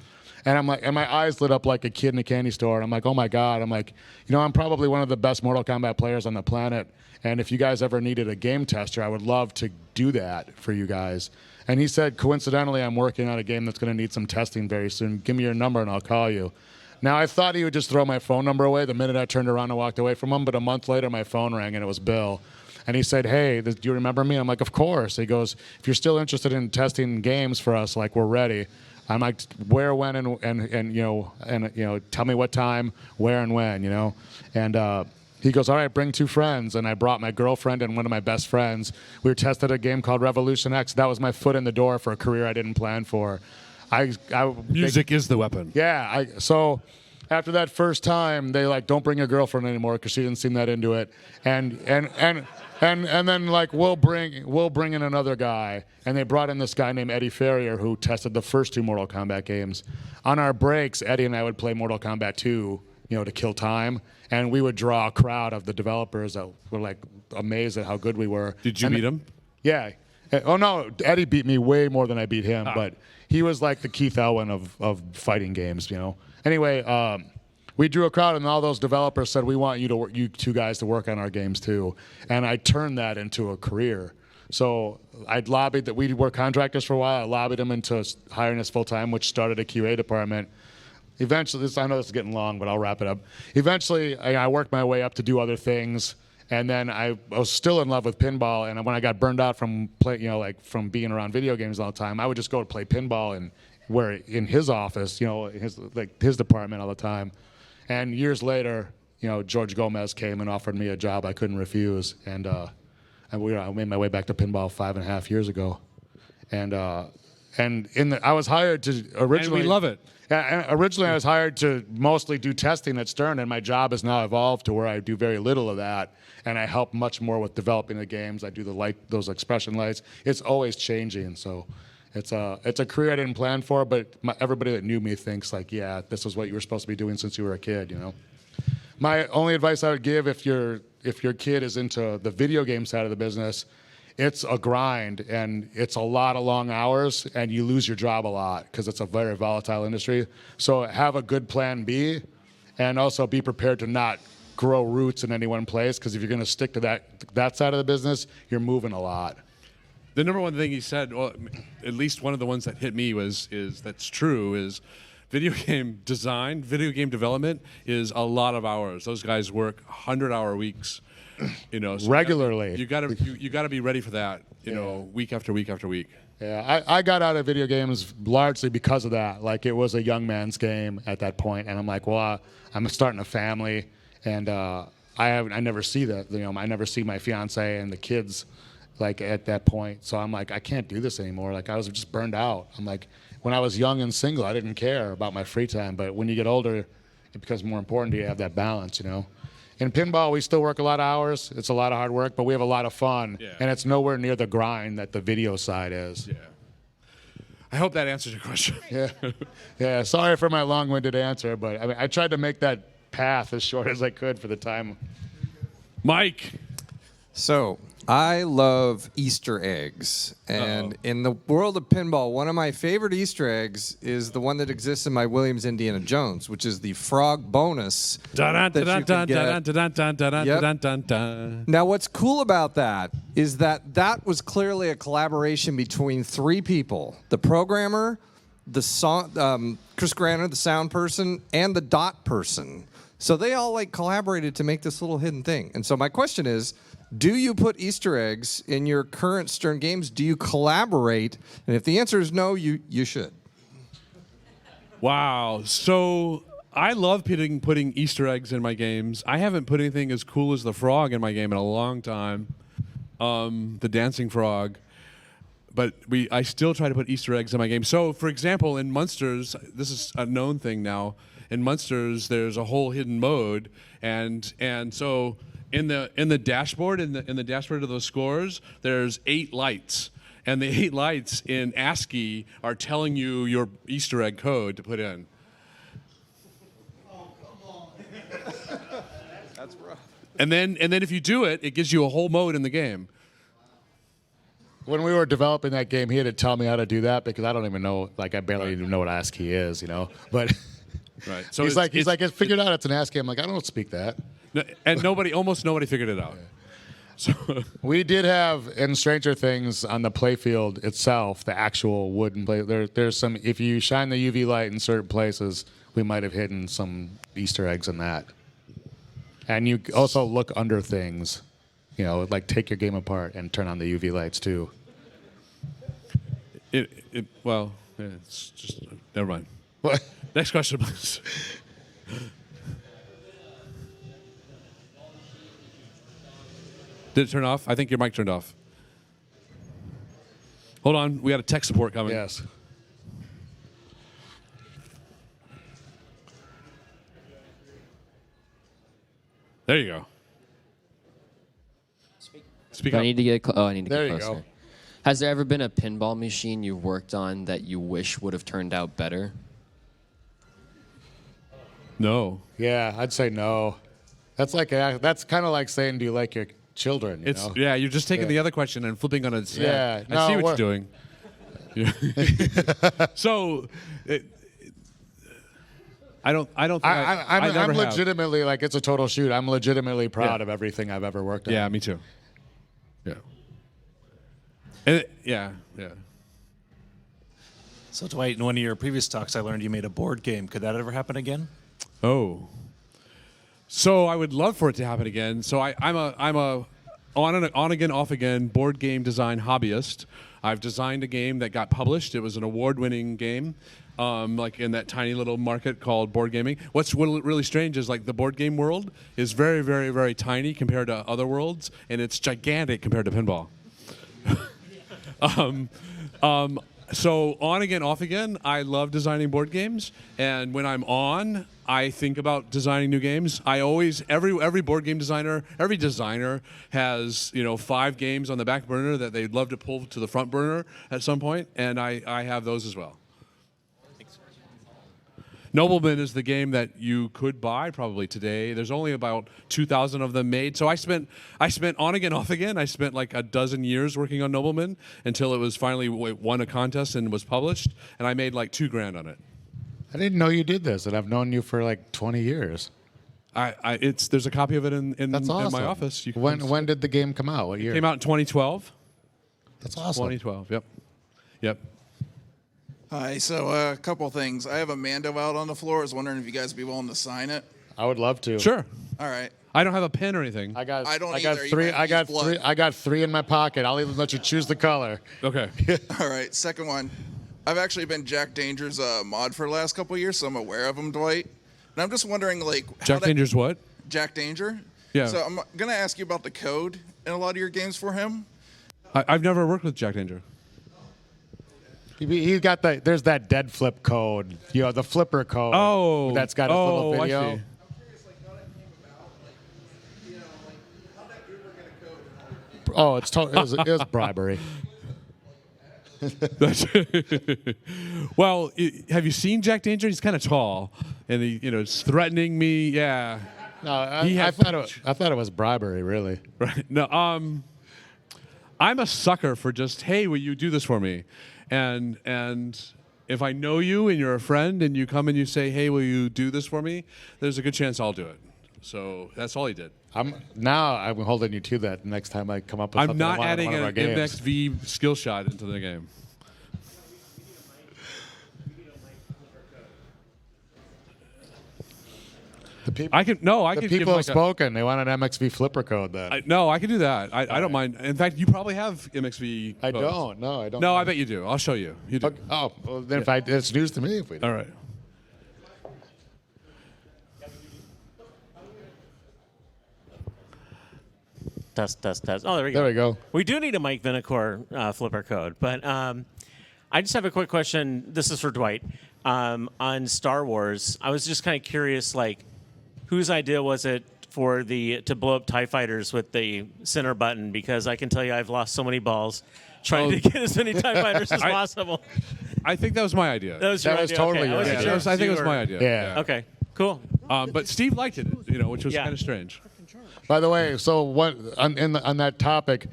And I'm like, and my eyes lit up like a kid in a candy store. And I'm like, oh my God. I'm like, I'm probably one of the best Mortal Kombat players on the planet. And if you guys ever needed a game tester, I would love to do that for you guys. And he said, coincidentally, I'm working on a game that's going to need some testing very soon. Give me your number and I'll call you. Now, I thought he would just throw my phone number away the minute I turned around and walked away from him, but a month later, my phone rang, and it was Bill. And he said, "Hey, do you remember me?" I'm like, "Of course." He goes, "If you're still interested in testing games for us, like, we're ready." I'm like, "Where, when, and tell me what time, where, and when, you know?" And he goes, "All right, bring 2 friends." And I brought my girlfriend and one of my best friends. We tested a game called Revolution X. That was my foot in the door for a career I didn't plan for. Music is the weapon. Yeah. So after that first time, they like, "Don't bring your girlfriend anymore," because she didn't seem that into it. And then like, we'll bring in another guy. And they brought in this guy named Eddie Ferrier who tested the first 2 Mortal Kombat games. On our breaks, Eddie and I would play Mortal Kombat 2, to kill time. And we would draw a crowd of the developers that were like amazed at how good we were. Did you beat him? Yeah. Oh no, Eddie beat me way more than I beat him, but he was like the Keith Elwin of fighting games, Anyway, we drew a crowd, and all those developers said, "We want you 2 guys to work on our games too." And I turned that into a career. So I'd lobbied that we were contractors for a while. I lobbied them into hiring us full time, which started a QA department. Eventually, I know this is getting long, but I'll wrap it up. Eventually, I worked my way up to do other things. And then I was still in love with pinball, and when I got burned out from from being around video games all the time, I would just go to play pinball in his office, his department all the time. And years later, George Gomez came and offered me a job I couldn't refuse, and I made my way back to pinball 5.5 years ago. And I was hired to originally. And we love it. Yeah, originally I was hired to mostly do testing at Stern, and my job has now evolved to where I do very little of that, and I help much more with developing the games. I do those expression lights. It's always changing, so it's a career I didn't plan for, but everybody that knew me thinks like, yeah, this is what you were supposed to be doing since you were a kid, My only advice I would give if your kid is into the video game side of the business, it's a grind, and it's a lot of long hours, and you lose your job a lot because it's a very volatile industry. So have a good plan B, and also be prepared to not grow roots in any one place, because if you're going to stick to that side of the business, you're moving a lot. The number one thing he said, well, at least one of the ones that hit me is that's true, is video game design, video game development is a lot of hours. Those guys work 100-hour weeks. So regularly. You gotta be ready for that. Week after week after week. Yeah, I got out of video games largely because of that. Like, it was a young man's game at that point, and I'm like, well, I'm starting a family, and I never see that. I never see my fiance and the kids, like, at that point. So I'm like, I can't do this anymore. Like, I was just burned out. I'm like, when I was young and single, I didn't care about my free time, but when you get older, it becomes more important to have that balance. In pinball, we still work a lot of hours. It's a lot of hard work, but we have a lot of fun. Yeah. And it's nowhere near the grind that the video side is. Yeah. I hope that answers your question. Yeah. Sorry for my long-winded answer, but I tried to make that path as short as I could for the time. Mike. So, I love Easter eggs. And in the world of pinball, one of my favorite Easter eggs is the one that exists in my Williams Indiana Jones, which is the frog bonus. Now, what's cool about that is that was clearly a collaboration between 3 people: the programmer, the Chris Granner, the sound person, and the dot person. So they all collaborated to make this little hidden thing. And so my question is, do you put Easter eggs in your current Stern games? Do you collaborate? And if the answer is no, you should. Wow. So I love putting Easter eggs in my games. I haven't put anything as cool as the frog in my game in a long time, the dancing frog. But I still try to put Easter eggs in my game. So, for example, in Munsters, this is a known thing now. In Munsters, there's a whole hidden mode, and so in the dashboard in the dashboard of those scores, there's 8 lights, and the 8 lights in ASCII are telling you your Easter egg code to put in. Oh, come on. That's rough. And then if you do it, it gives you a whole mode in the game. When we were developing that game, he had to tell me how to do that because I don't even know. I barely even know what ASCII is, But right. So he's like, it's figured out it's an ASCII. I'm like, I don't speak that. No, and almost nobody figured it out. So we did have in Stranger Things on the playfield itself, the actual wooden play. There's some. If you shine the UV light in certain places, we might have hidden some Easter eggs in that. And you also look under things, like take your game apart and turn on the UV lights too. Well, it's just never mind. What? Next question, please. Did it turn off? I think your mic turned off. Hold on, we got a tech support coming. Yes. There you go. Speak Do up. I need to get. I need to There get you closer. go. Has there ever been a pinball machine you worked on that you wish would have turned out better? No. Yeah, I'd say no. That's kind of like saying, do you like your children? You know? Yeah, you're just taking the other question and flipping on its head. Yeah, I see no, what you're doing. So, I don't think I never I'm have. legitimately like it's a total shoot. I'm legitimately proud of everything I've ever worked on. Yeah, me too. Yeah. And yeah. So Dwight, in one of your previous talks, I learned you made a board game. Could that ever happen again? Oh. So I would love for it to happen again. So I'm a on again, off again board game design hobbyist. I've designed a game that got published. It was an award-winning game, like in that tiny little market called board gaming. What's really strange is like the board game world is very, very, very tiny compared to other worlds, and it's gigantic compared to pinball. So on again, off again, I love designing board games, and when I'm on, I think about designing new games. I always, every board game designer, every designer has 5 games on the back burner that they'd love to pull to the front burner at some point, and I have those as well. Nobleman is the game that you could buy probably today. There's only about 2,000 of them made. So I spent on again, off again. I spent like a dozen years working on Nobleman until it was finally won a contest and was published. And I made like $2,000 on it. I didn't know you did this, and I've known you for like 20 years. There's a copy of it in That's awesome. in my office. You can When did the game come out? What year? It came out in 2012. That's awesome. 2012. Yep. Hi, so a couple things. I have a Mando out on the floor. I was wondering if you guys would be willing to sign it. I would love to. Sure. All right. I don't have a pen or anything. I don't I got either. You three. might I got use blood. three. I got 3 in my pocket. I'll even let you choose the color. Okay. All right. Second one. I've actually been Jack Danger's mod for the last couple of years, so I'm aware of him, Dwight. And I'm just wondering, like, Jack Danger's what? Jack Danger. Yeah. So I'm gonna ask you about the code in a lot of your games for him. I've never worked with Jack Danger. He's got there's that dead flip code, the flipper code. Oh, that's got a little video. I see. Oh, it was bribery. Well, have you seen Jack Danger? He's kind of tall, and he's threatening me. Yeah. No, I thought it was bribery, really. Right. No. I'm a sucker for just, hey, will you do this for me? And if I know you and you're a friend and you come and you say, hey, will you do this for me? There's a good chance I'll do it. So that's all he did. I'm holding you to that next time I come up with I'm something. not I want adding in one an of our games. MXV skill shot into the game. The people have spoken. They want an MXV flipper code then. I can do that. I don't mind. In fact, you probably have MXV. I codes. don't. No, I don't. No, I bet you do. I'll show you. You do. Okay. Oh, well, then it's news to me if we do. All right. Test. Oh, there we go. There we go. We do need a Mike Vinikour flipper code, but I just have a quick question. This is for Dwight. On Star Wars, I was just kind of curious, like, whose idea was it to blow up TIE fighters with the center button? Because I can tell you I've lost so many balls trying to get as many TIE fighters as possible. I think that was my idea. That was totally your idea. I think it was my idea. Yeah. Okay, cool. But Steve liked it, which was kind of strange. By the way, so on that topic,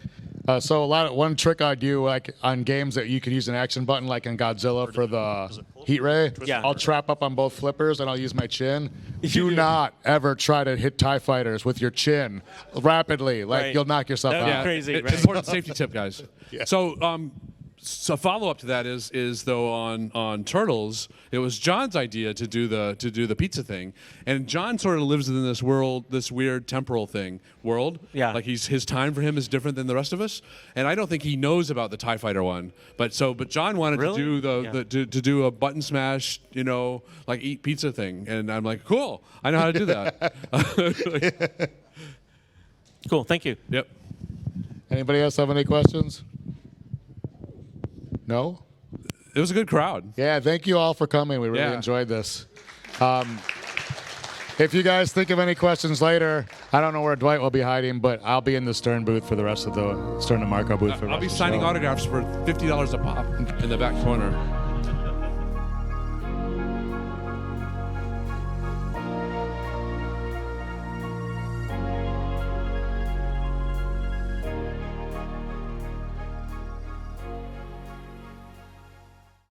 one trick I do like on games that you could use an action button, like in Godzilla for the heat ray. Yeah. I'll trap up on both flippers and I'll use my chin. Do not ever try to hit TIE fighters with your chin rapidly. Like Right. you'll knock yourself That'd be out. crazy. It's Right? important safety tip, guys. Yeah. So So a follow-up to that is though on Turtles, it was John's idea to do the pizza thing, and John sort of lives in this world, this weird temporal world. Yeah. Like his time for him is different than the rest of us, and I don't think he knows about the TIE Fighter one. But John wanted Really? to do to do a button smash, like eat pizza thing, and I'm like, cool, I know how to do that. Cool. Thank you. Yep. Anybody else have any questions? No? It was a good crowd. Yeah, thank you all for coming. We really Yeah. enjoyed this. If you guys think of any questions later, I don't know where Dwight will be hiding, but I'll be in the Stern booth for the rest of the Stern and Marco booth. For the I'll be rest of the signing show. autographs for $50 a pop in the back corner.